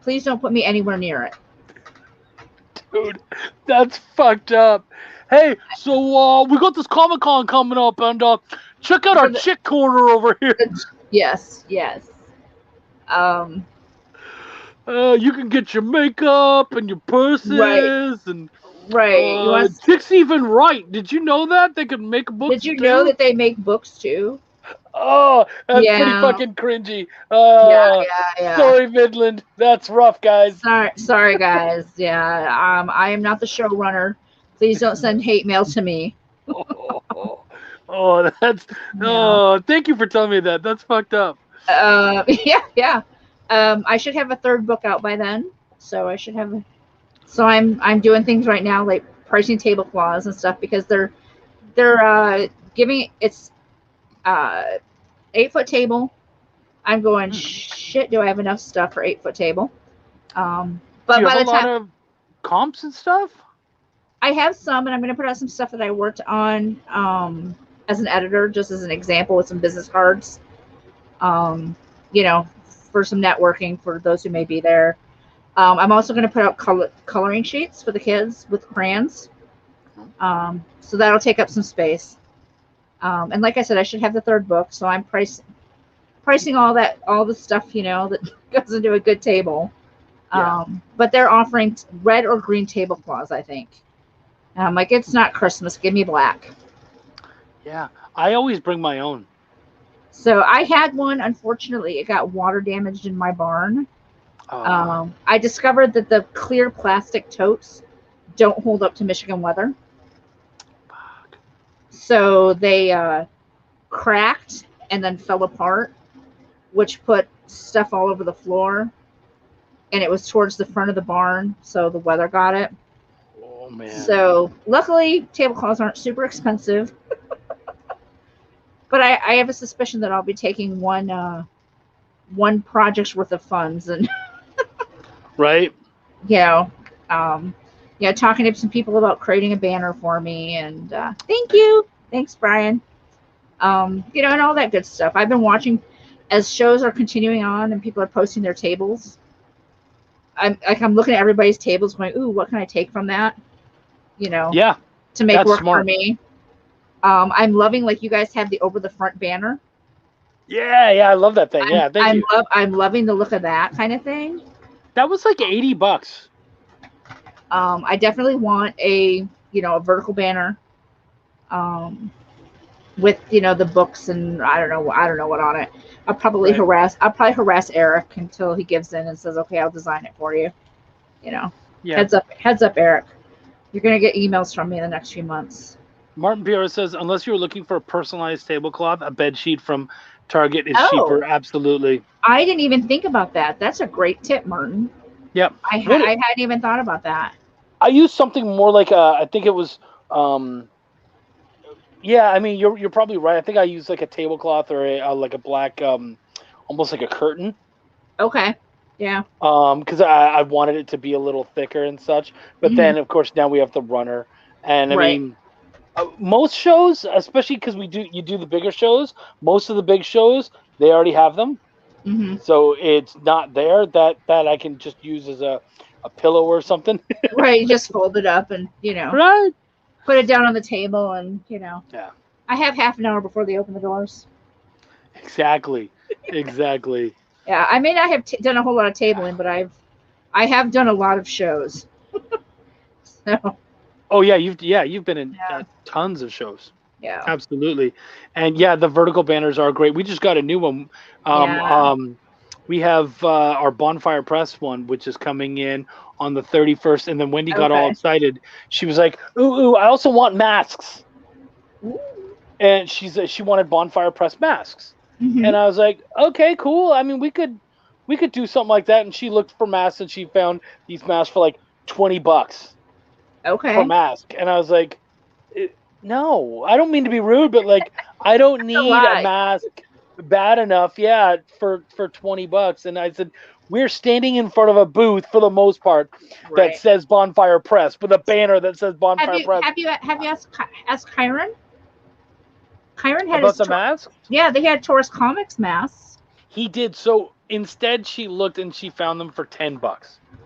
[SPEAKER 4] Please don't put me anywhere near it.
[SPEAKER 1] Dude, that's fucked up. Hey, so we got this Comic-Con coming up, and check out our chick corner over here.
[SPEAKER 4] Yes.
[SPEAKER 1] You can get your makeup and your purses and
[SPEAKER 4] right.
[SPEAKER 1] chicks even write. Did you know that they could make books?
[SPEAKER 4] Did you know that they make books too?
[SPEAKER 1] Oh, that's pretty fucking cringy. Yeah. Sorry, Midland. That's rough, guys.
[SPEAKER 4] Sorry, guys. Yeah. I am not the showrunner. Please don't send hate mail to me.
[SPEAKER 1] That's thank you for telling me that. That's fucked up.
[SPEAKER 4] Yeah. I should have a third book out by then. So I should have. So I'm doing things right now like pricing tablecloths and stuff because they're giving it's 8-foot table. I'm going shit. Do I have enough stuff for 8-foot table? But
[SPEAKER 1] Do you
[SPEAKER 4] by
[SPEAKER 1] have
[SPEAKER 4] the
[SPEAKER 1] a lot
[SPEAKER 4] time
[SPEAKER 1] of comps and stuff?
[SPEAKER 4] I have some, and I'm going to put out some stuff that I worked on as an editor, just as an example, with some business cards. You know, for some networking for those who may be there. I'm also going to put out coloring sheets for the kids with crayons. So that'll take up some space. And like I said, I should have the third book, so I'm pricing all the stuff, you know, that goes into a good table.
[SPEAKER 1] Yeah.
[SPEAKER 4] But they're offering red or green tablecloths, I think. And I'm like, it's not Christmas, give me black.
[SPEAKER 1] Yeah. I always bring my own.
[SPEAKER 4] So I had one, unfortunately, it got water damaged in my barn.
[SPEAKER 1] Oh.
[SPEAKER 4] I discovered that the clear plastic totes don't hold up to Michigan weather.
[SPEAKER 1] Fuck.
[SPEAKER 4] So they cracked and then fell apart, which put stuff all over the floor. And it was towards the front of the barn, so the weather got it.
[SPEAKER 1] Oh, man.
[SPEAKER 4] So luckily, tablecloths aren't super expensive. But I have a suspicion that I'll be taking one project's worth of funds and
[SPEAKER 1] Right?
[SPEAKER 4] Talking to some people about creating a banner for me, and thanks Brian. And all that good stuff. I've been watching as shows are continuing on and people are posting their tables. I'm looking at everybody's tables going, ooh, what can I take from that?
[SPEAKER 1] Yeah.
[SPEAKER 4] To make
[SPEAKER 1] That's
[SPEAKER 4] work
[SPEAKER 1] smart.
[SPEAKER 4] for me. I'm loving, like, you guys have the over the front banner.
[SPEAKER 1] Yeah, I love that thing. Thank you.
[SPEAKER 4] I'm loving the look of that kind of thing.
[SPEAKER 1] That was like $80.
[SPEAKER 4] I definitely want a vertical banner, with the books, and I don't know what on it. I'll probably harass Eric until he gives in and says, okay, I'll design it for you.
[SPEAKER 1] Yeah.
[SPEAKER 4] Heads up, Eric. You're gonna get emails from me in the next few months.
[SPEAKER 1] Martin Piero says, unless you're looking for a personalized tablecloth, a bed sheet from Target is cheaper. Absolutely.
[SPEAKER 4] I didn't even think about that. That's a great tip, Martin.
[SPEAKER 1] Yep.
[SPEAKER 4] I hadn't even thought about that.
[SPEAKER 1] I used something more like I think it was, yeah, I mean, you're probably right. I think I used like a tablecloth or like a black, almost like a curtain.
[SPEAKER 4] Okay. Yeah.
[SPEAKER 1] Because I wanted it to be a little thicker and such. But then, of course, now we have the runner. And I mean, most shows, especially because you do the bigger shows, most of the big shows, they already have them.
[SPEAKER 4] Mm-hmm.
[SPEAKER 1] So it's not there that I can just use as a pillow or something.
[SPEAKER 4] Right. You just fold it up and,
[SPEAKER 1] right.
[SPEAKER 4] Put it down on the table and,
[SPEAKER 1] Yeah.
[SPEAKER 4] I have half an hour before they open the doors.
[SPEAKER 1] Exactly.
[SPEAKER 4] Yeah. I may not have done a whole lot of tabling, but I have done a lot of shows. So.
[SPEAKER 1] Oh yeah, you've been in tons of shows.
[SPEAKER 4] Yeah,
[SPEAKER 1] absolutely, and the vertical banners are great. We just got a new one. We have our Bonfire Press one, which is coming in on the 31st, and then Wendy got all excited. She was like, "Ooh, I also want masks," and she wanted Bonfire Press masks, and I was like, "Okay, cool. I mean, we could do something like that." And she looked for masks, and she found these masks for like $20.
[SPEAKER 4] Okay.
[SPEAKER 1] Per mask, and I was like, no, I don't mean to be rude, but like, I don't need a mask bad enough, for $20. And I said, we're standing in front of a booth for the most part that says Bonfire Press with a banner that says Bonfire Press.
[SPEAKER 4] Have you asked Kyron? Kyron had
[SPEAKER 1] about the mask?
[SPEAKER 4] Yeah, they had Taurus Comics masks.
[SPEAKER 1] He did. So instead, she looked and she found them for $10.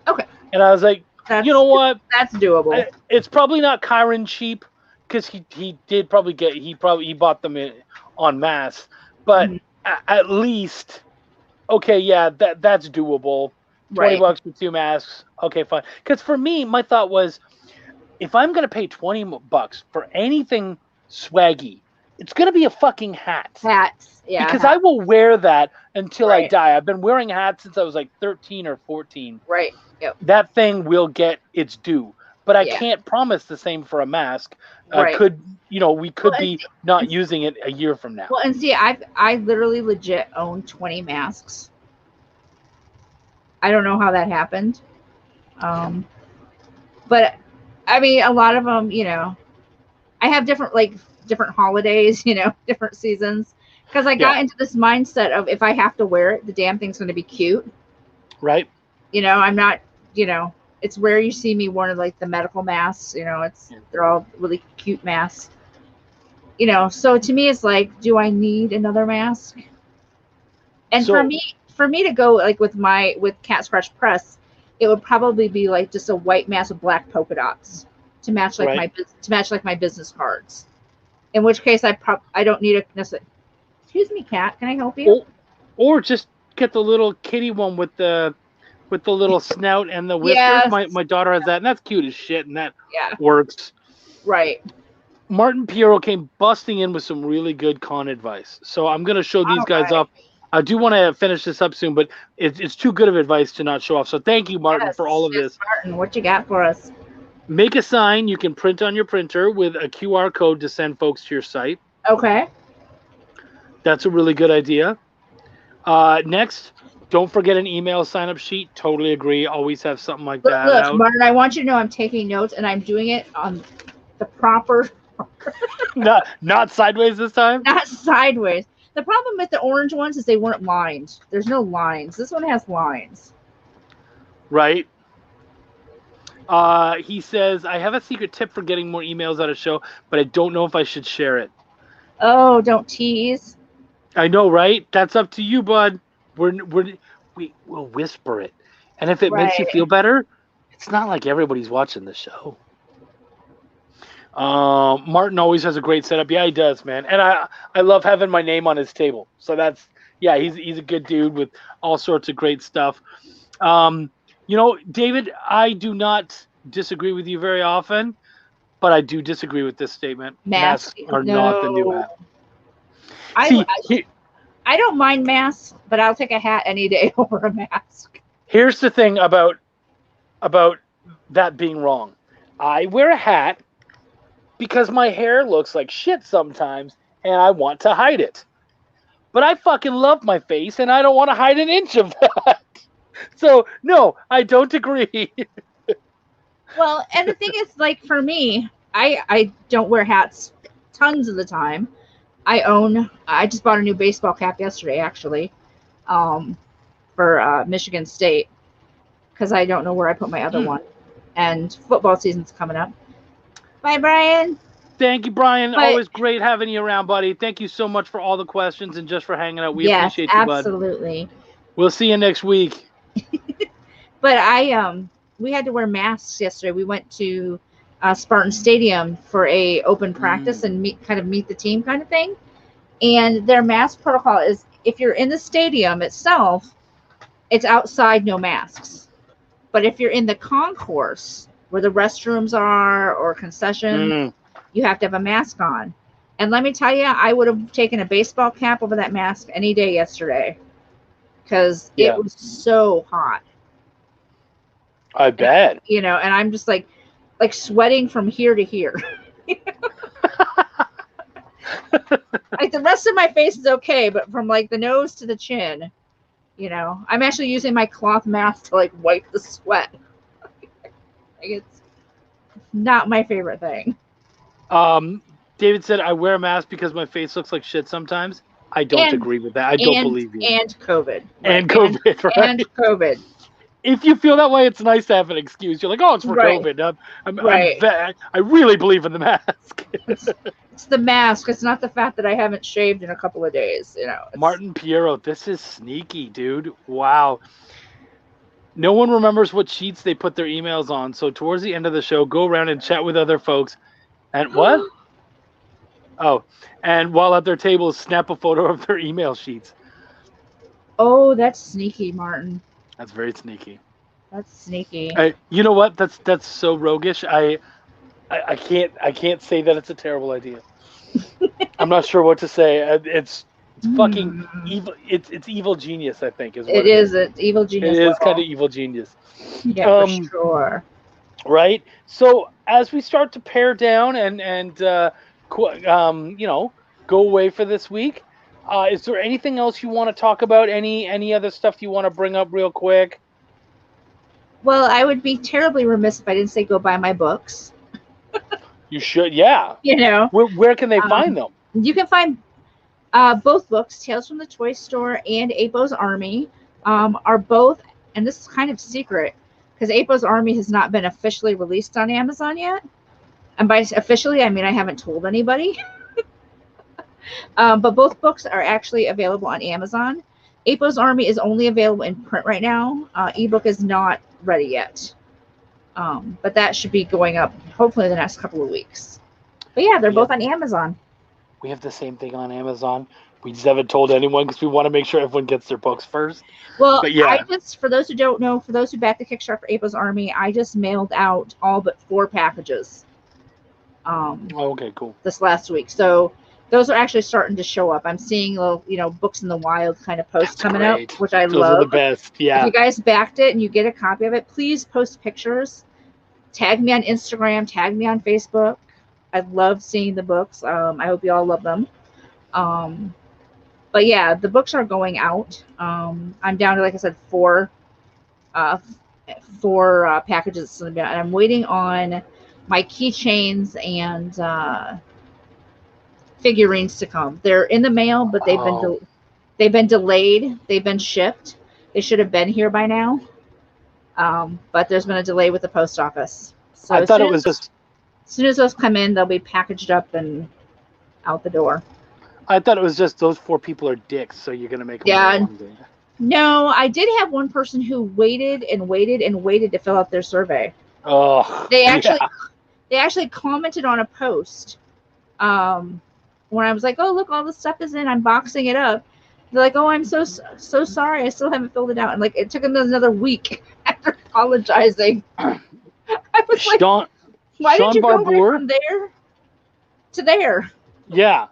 [SPEAKER 4] Okay.
[SPEAKER 1] And I was like, you know what?
[SPEAKER 4] That's doable.
[SPEAKER 1] It's probably not Kyron cheap because he did probably he bought them en masse, but at least that's doable. $20 for 2 masks. Okay, fine. Because for me, my thought was, if I'm gonna pay $20 for anything swaggy, it's gonna be a fucking hat.
[SPEAKER 4] Hats, yeah.
[SPEAKER 1] Because I will wear that until I die. I've been wearing hats since I was like 13 or 14.
[SPEAKER 4] Right. Yep.
[SPEAKER 1] That thing will get its due, but I can't promise the same for a mask. We could be not using it a year from now.
[SPEAKER 4] Well, and see, I literally legit own 20 masks. I don't know how that happened, but I mean, a lot of them, I have different holidays, different seasons, because I got into this mindset of if I have to wear it, the damn thing's going to be cute.
[SPEAKER 1] Right.
[SPEAKER 4] I'm not you know, it's rare you see me wearing like the medical masks. You know, they're all really cute masks. You know, so to me, it's like, do I need another mask? And
[SPEAKER 1] So-
[SPEAKER 4] for me to go like with Cat Scratch Press, it would probably be like just a white mask with black polka dots to match like my business cards. In which case, I don't need a necessarily. Excuse me, Cat. Can I help you?
[SPEAKER 1] Or just get the little kitty one with the little snout and the whiskers.
[SPEAKER 4] Yes.
[SPEAKER 1] My daughter has that, and that's cute as shit, and that
[SPEAKER 4] Yeah.
[SPEAKER 1] works.
[SPEAKER 4] Right.
[SPEAKER 1] Martin Piero came busting in with some really good con advice. So I'm going to show these guys off. I do want to finish this up soon, but it's too good of advice to not show off. So thank you, Martin, for all of this.
[SPEAKER 4] Martin, what you got for us?
[SPEAKER 1] Make a sign you can print on your printer with a QR code to send folks to your site.
[SPEAKER 4] Okay.
[SPEAKER 1] That's a really good idea. Next, don't forget an email sign-up sheet. Totally agree. Always have something like that
[SPEAKER 4] Look,
[SPEAKER 1] out.
[SPEAKER 4] Martin, I want you to know I'm taking notes, and I'm doing it on the proper...
[SPEAKER 1] not sideways this time?
[SPEAKER 4] Not sideways. The problem with the orange ones is they weren't lined. There's no lines. This one has lines.
[SPEAKER 1] Right. He says, I have a secret tip for getting more emails out of show, but I don't know if I should share it.
[SPEAKER 4] Oh, don't tease.
[SPEAKER 1] I know, right? That's up to you, bud. We'll whisper it. And if it makes you feel better, it's not like everybody's watching the show. Martin always has a great setup. Yeah, he does, man. And I love having my name on his table. So that's, yeah, he's a good dude with all sorts of great stuff. You know, David, I do not disagree with you very often, but I do disagree with this statement. Masks are not the new hat.
[SPEAKER 4] I don't mind masks, but I'll take a hat any day over a mask.
[SPEAKER 1] Here's the thing about that being wrong. I wear a hat because my hair looks like shit sometimes, and I want to hide it. But I fucking love my face, and I don't want to hide an inch of that. So, no, I don't agree.
[SPEAKER 4] Well, and the thing is, like, for me, I don't wear hats tons of the time. I just bought a new baseball cap yesterday, actually, for Michigan State, because I don't know where I put my other one. And football season's coming up. Bye, Brian.
[SPEAKER 1] Thank you, Brian. Always great having you around, buddy. Thank you so much for all the questions and just for hanging out. We appreciate you, bud.
[SPEAKER 4] Absolutely.
[SPEAKER 1] We'll see you next week.
[SPEAKER 4] But we had to wear masks yesterday. We went to Spartan Stadium for a open practice and meet the team kind of thing. And their mask protocol is, if you're in the stadium itself, it's outside, no masks. But if you're in the concourse where the restrooms are or concession, you have to have a mask on. And let me tell you, I would have taken a baseball cap over that mask any day yesterday because it was so hot.
[SPEAKER 1] I bet.
[SPEAKER 4] You know, and I'm just like sweating from here to here. Like the rest of my face is okay, but from like the nose to the chin, you know, I'm actually using my cloth mask to like wipe the sweat. Like it's not my favorite thing.
[SPEAKER 1] David said, I wear a mask because my face looks like shit sometimes. I don't agree with that. I don't believe you.
[SPEAKER 4] And COVID. Right?
[SPEAKER 1] And COVID, right?
[SPEAKER 4] And COVID.
[SPEAKER 1] If you feel that way, it's nice to have an excuse. You're like, oh, it's for COVID. I really believe in the mask.
[SPEAKER 4] It's the mask. It's not the fact that I haven't shaved in a couple of days. You know.
[SPEAKER 1] Martin Piero, this is sneaky, dude. Wow. No one remembers what sheets they put their emails on. So towards the end of the show, go around and chat with other folks. And what? And while at their tables, snap a photo of their email sheets.
[SPEAKER 4] Oh, that's sneaky, Martin.
[SPEAKER 1] That's very sneaky.
[SPEAKER 4] That's sneaky.
[SPEAKER 1] You know what? That's so roguish. I can't say that it's a terrible idea. I'm not sure what to say. It's fucking evil. It's evil genius, I think. It's evil genius. It is kind of evil genius.
[SPEAKER 4] Yeah, for sure.
[SPEAKER 1] Right. So as we start to pare down and you know, go away for this week, is there anything else you want to talk about? Any other stuff you want to bring up real quick?
[SPEAKER 4] Well, I would be terribly remiss if I didn't say go buy my books.
[SPEAKER 1] You should, yeah.
[SPEAKER 4] You know.
[SPEAKER 1] Where can they find them?
[SPEAKER 4] You can find both books, Tales from the Toy Store and Apo's Army, are both, and this is kind of secret, because April's Army has not been officially released on Amazon yet. And by officially, I mean I haven't told anybody. But both books are actually available on Amazon. April's Army is only available in print right now. Ebook is not ready yet. But that should be going up hopefully in the next couple of weeks. But yeah, they're both on Amazon.
[SPEAKER 1] We have the same thing on Amazon. We just haven't told anyone because we want to make sure everyone gets their books first.
[SPEAKER 4] Well,
[SPEAKER 1] but yeah.
[SPEAKER 4] I just, for those who don't know, for those who backed the Kickstarter for April's Army, I just mailed out all but 4 packages.
[SPEAKER 1] Okay, cool.
[SPEAKER 4] This last week. So those are actually starting to show up. I'm seeing little, books in the wild kind of posts coming out, which I love.
[SPEAKER 1] Those are the best. Yeah.
[SPEAKER 4] If you guys backed it and you get a copy of it, please post pictures. Tag me on Instagram. Tag me on Facebook. I love seeing the books. I hope you all love them. But yeah, the books are going out. I'm down to, like I said, 4 packages, and I'm waiting on my keychains and figurines to come. They're in the mail, but they've been delayed. They've been shipped. They should have been here by now. But there's been a delay with the post office. So
[SPEAKER 1] I thought it was just.
[SPEAKER 4] As soon as those come in, they'll be packaged up and out the door.
[SPEAKER 1] I thought it was just those 4 people are dicks, so you're gonna make them.
[SPEAKER 4] Yeah. No, I did have one person who waited and waited and waited to fill out their survey.
[SPEAKER 1] Oh.
[SPEAKER 4] They actually commented on a post. When I was like, "Oh, look, all the stuff is in. I'm boxing it up." They're like, "Oh, I'm so sorry. I still haven't filled it out." And like, it took them another week after apologizing. I was like, "Why did you go from there to there?"
[SPEAKER 1] Yeah,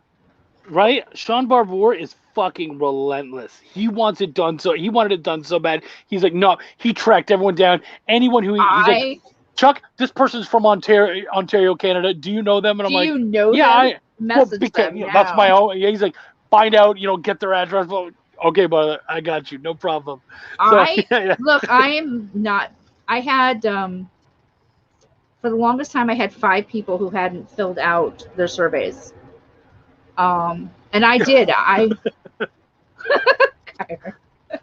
[SPEAKER 1] right. Sean Barbour is fucking relentless. He wants it done he wanted it done so bad. He's like, no. He tracked everyone down. Anyone who he's like, Chuck, this person's from Ontario, Canada. Do you know them? And I'm like,
[SPEAKER 4] do you know
[SPEAKER 1] yeah,
[SPEAKER 4] them? Message them now.
[SPEAKER 1] That's my own. Yeah, he's like, find out, get their address. Well, okay, brother, I got you, no problem.
[SPEAKER 4] Look, I am not. I had for the longest time, I had 5 people who hadn't filled out their surveys. And I did.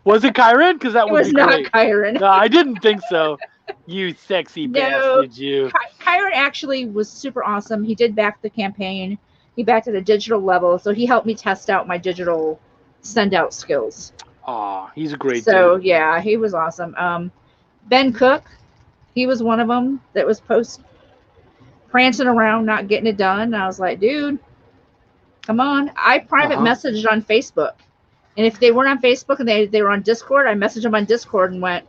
[SPEAKER 1] Was it Kyron? Because that
[SPEAKER 4] was not Kyron.
[SPEAKER 1] No, I didn't think so. You sexy bastard, you.
[SPEAKER 4] Kyron actually was super awesome. He did back the campaign. He backed at a digital level, so he helped me test out my digital send out skills.
[SPEAKER 1] Aw, he's a great
[SPEAKER 4] dude. Yeah, he was awesome. Ben Cook, he was one of them that was prancing around, not getting it done. And I was like, dude, come on. I private messaged on Facebook. And if they weren't on Facebook and they were on Discord, I messaged them on Discord and went,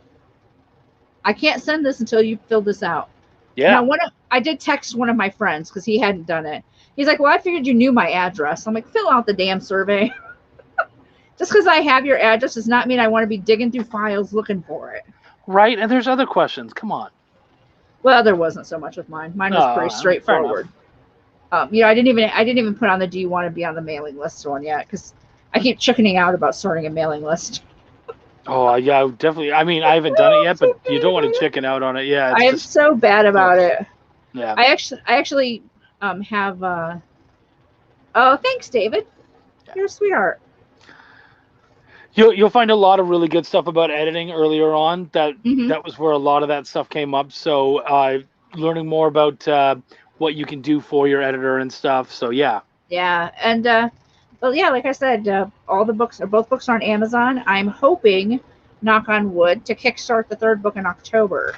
[SPEAKER 4] I can't send this until you fill this out. Yeah. Now, I did text one of my friends because he hadn't done it. He's like, well, I figured you knew my address. I'm like, fill out the damn survey. Just because I have your address does not mean I want to be digging through files looking for it.
[SPEAKER 1] Right, and there's other questions. Come on.
[SPEAKER 4] Well, there wasn't so much with mine. Mine was pretty straightforward. I didn't even put on the do you want to be on the mailing list one yet because I keep chickening out about starting a mailing list.
[SPEAKER 1] Oh yeah, definitely. I mean, I haven't done it yet, but you don't want to chicken out on it. Yeah,
[SPEAKER 4] I am so bad about it.
[SPEAKER 1] Yeah.
[SPEAKER 4] I actually have. Oh, thanks, David. Yeah. You're a sweetheart.
[SPEAKER 1] You'll find a lot of really good stuff about editing earlier on. That was where a lot of that stuff came up. So learning more about what you can do for your editor and stuff. So yeah. Yeah,
[SPEAKER 4] and well, yeah, like I said, both books are on Amazon. I'm hoping, knock on wood, to kickstart the 3rd book in October.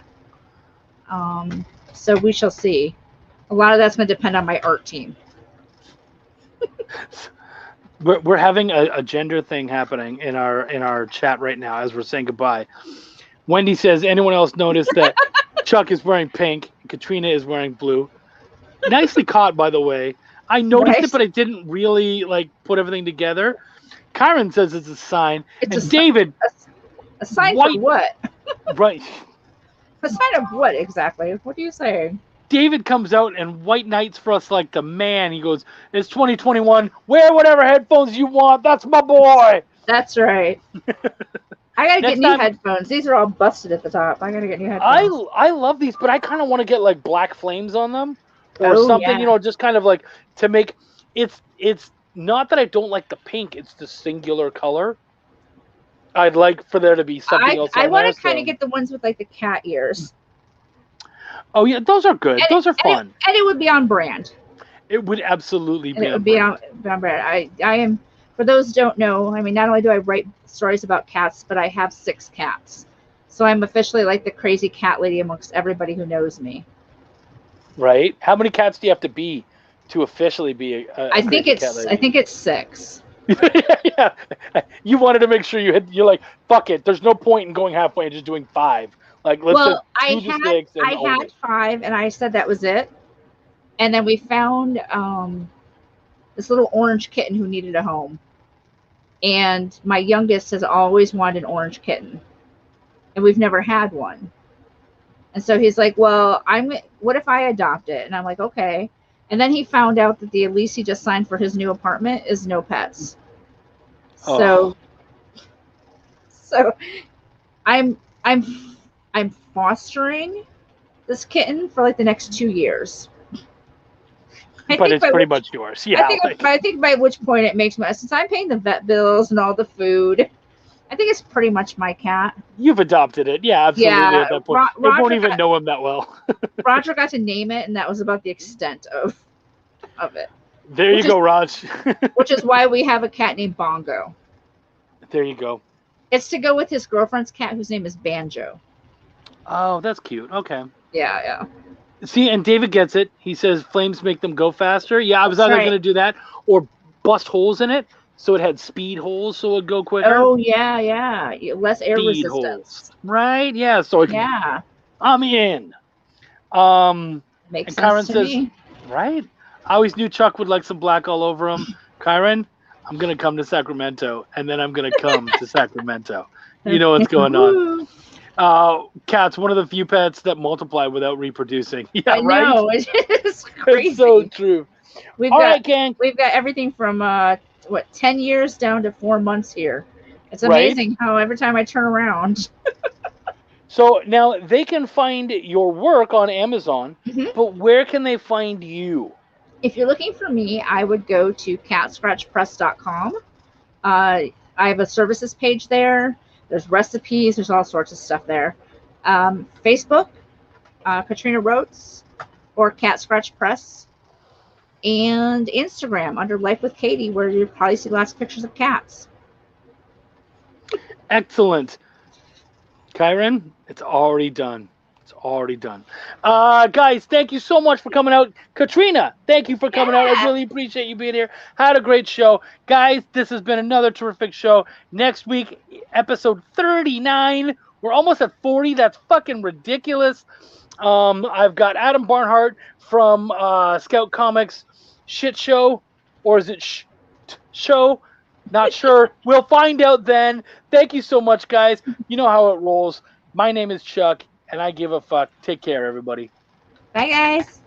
[SPEAKER 4] So we shall see. A lot of that's going to depend on my art team.
[SPEAKER 1] We're having a gender thing happening in our chat right now as we're saying goodbye. Wendy says, anyone else notice that Chuck is wearing pink and Katrina is wearing blue? Nicely caught, by the way. I noticed it, but I didn't really put everything together. Kyron says it's a sign. David.
[SPEAKER 4] A sign for what?
[SPEAKER 1] Right.
[SPEAKER 4] A sign of what exactly? What are you saying?
[SPEAKER 1] David comes out and white knights for us like the man. He goes, it's 2021. Wear whatever headphones you want. That's my boy.
[SPEAKER 4] That's right. I got to get new headphones. These are all busted at the top. I got to get new headphones.
[SPEAKER 1] I love these, but I kind of want to get black flames on them. Or something, just kind of to make it's not that I don't like the pink, it's the singular color. I'd like for there to be something else
[SPEAKER 4] I
[SPEAKER 1] on
[SPEAKER 4] want
[SPEAKER 1] there.
[SPEAKER 4] to kind of
[SPEAKER 1] So.
[SPEAKER 4] get the ones with like the cat ears.
[SPEAKER 1] Oh yeah, those are good. Those are fun.
[SPEAKER 4] And it would be on brand.
[SPEAKER 1] It would absolutely
[SPEAKER 4] And
[SPEAKER 1] be
[SPEAKER 4] it
[SPEAKER 1] on
[SPEAKER 4] would be
[SPEAKER 1] brand.
[SPEAKER 4] on brand. I am, for those who don't know, I mean, not only do I write stories about cats, but I have 6 cats. So I'm officially like the crazy cat lady amongst everybody who knows me.
[SPEAKER 1] Right? How many cats do you have to be to officially be a crazy cat lady?
[SPEAKER 4] I think it's 6.
[SPEAKER 1] Yeah. You wanted to make sure you're like, fuck it. There's no point in going halfway and just doing 5. Like, let's just do the 6 and
[SPEAKER 4] I
[SPEAKER 1] own
[SPEAKER 4] had
[SPEAKER 1] it.
[SPEAKER 4] 5, and I said that was it. And then we found this little orange kitten who needed a home. And my youngest has always wanted an orange kitten, and we've never had one. And so he's like, well, what if I adopt it? And I'm like, okay. And then he found out that the lease he just signed for his new apartment is no pets. So, so I'm fostering this kitten for like the next 2 years.
[SPEAKER 1] But it's pretty much yours. Yeah.
[SPEAKER 4] I think by which point it makes me, since I'm paying the vet bills and all the food, I think it's pretty much my cat.
[SPEAKER 1] You've adopted it. Yeah, absolutely.
[SPEAKER 4] Yeah,
[SPEAKER 1] At that point. They won't even know him that well.
[SPEAKER 4] Roger got to name it, and that was about the extent of it.
[SPEAKER 1] There you go, Raj.
[SPEAKER 4] Which is why we have a cat named Bongo.
[SPEAKER 1] There you go.
[SPEAKER 4] It's to go with his girlfriend's cat, whose name is Banjo.
[SPEAKER 1] Oh, that's cute. Okay.
[SPEAKER 4] Yeah.
[SPEAKER 1] See, and David gets it. He says flames make them go faster. Yeah, I was either going to do that or bust holes in it so it had speed holes so it would go quicker.
[SPEAKER 4] Oh, yeah. Less air
[SPEAKER 1] speed
[SPEAKER 4] resistance.
[SPEAKER 1] Holes. Right? Yeah, so it can,
[SPEAKER 4] yeah.
[SPEAKER 1] I'm in.
[SPEAKER 4] Makes
[SPEAKER 1] and Kyron
[SPEAKER 4] sense to
[SPEAKER 1] says,
[SPEAKER 4] me.
[SPEAKER 1] Right? I always knew Chuck would like some black all over him. Kyron, I'm going to come to Sacramento, and then I'm going to come to Sacramento. You know what's going on. Cats, one of the few pets that multiply without reproducing. Yeah,
[SPEAKER 4] I know.
[SPEAKER 1] Right?
[SPEAKER 4] It's crazy.
[SPEAKER 1] It's so true.
[SPEAKER 4] We've got everything from 10 years down to 4 months here. It's amazing how every time I turn around.
[SPEAKER 1] So now they can find your work on Amazon, but where can they find you?
[SPEAKER 4] If you're looking for me, I would go to catscratchpress.com. I have a services page there. There's recipes. There's all sorts of stuff there. Facebook, Katrina Roets, or Cat Scratch Press. And Instagram under Life with Katie, where you'll probably see lots of pictures of cats.
[SPEAKER 1] Excellent. Kyron, it's already done. It's already done. Guys, thank you so much for coming out. Katrina, thank you for coming out. I really appreciate you being here. Had a great show. Guys, this has been another terrific show. Next week, episode 39. We're almost at 40. That's fucking ridiculous. I've got Adam Barnhart from Scout Comics Shit Show. Or is it Show? Not sure. We'll find out then. Thank you so much, guys. You know how it rolls. My name is Chuck, and I give a fuck. Take care, everybody.
[SPEAKER 4] Bye, guys.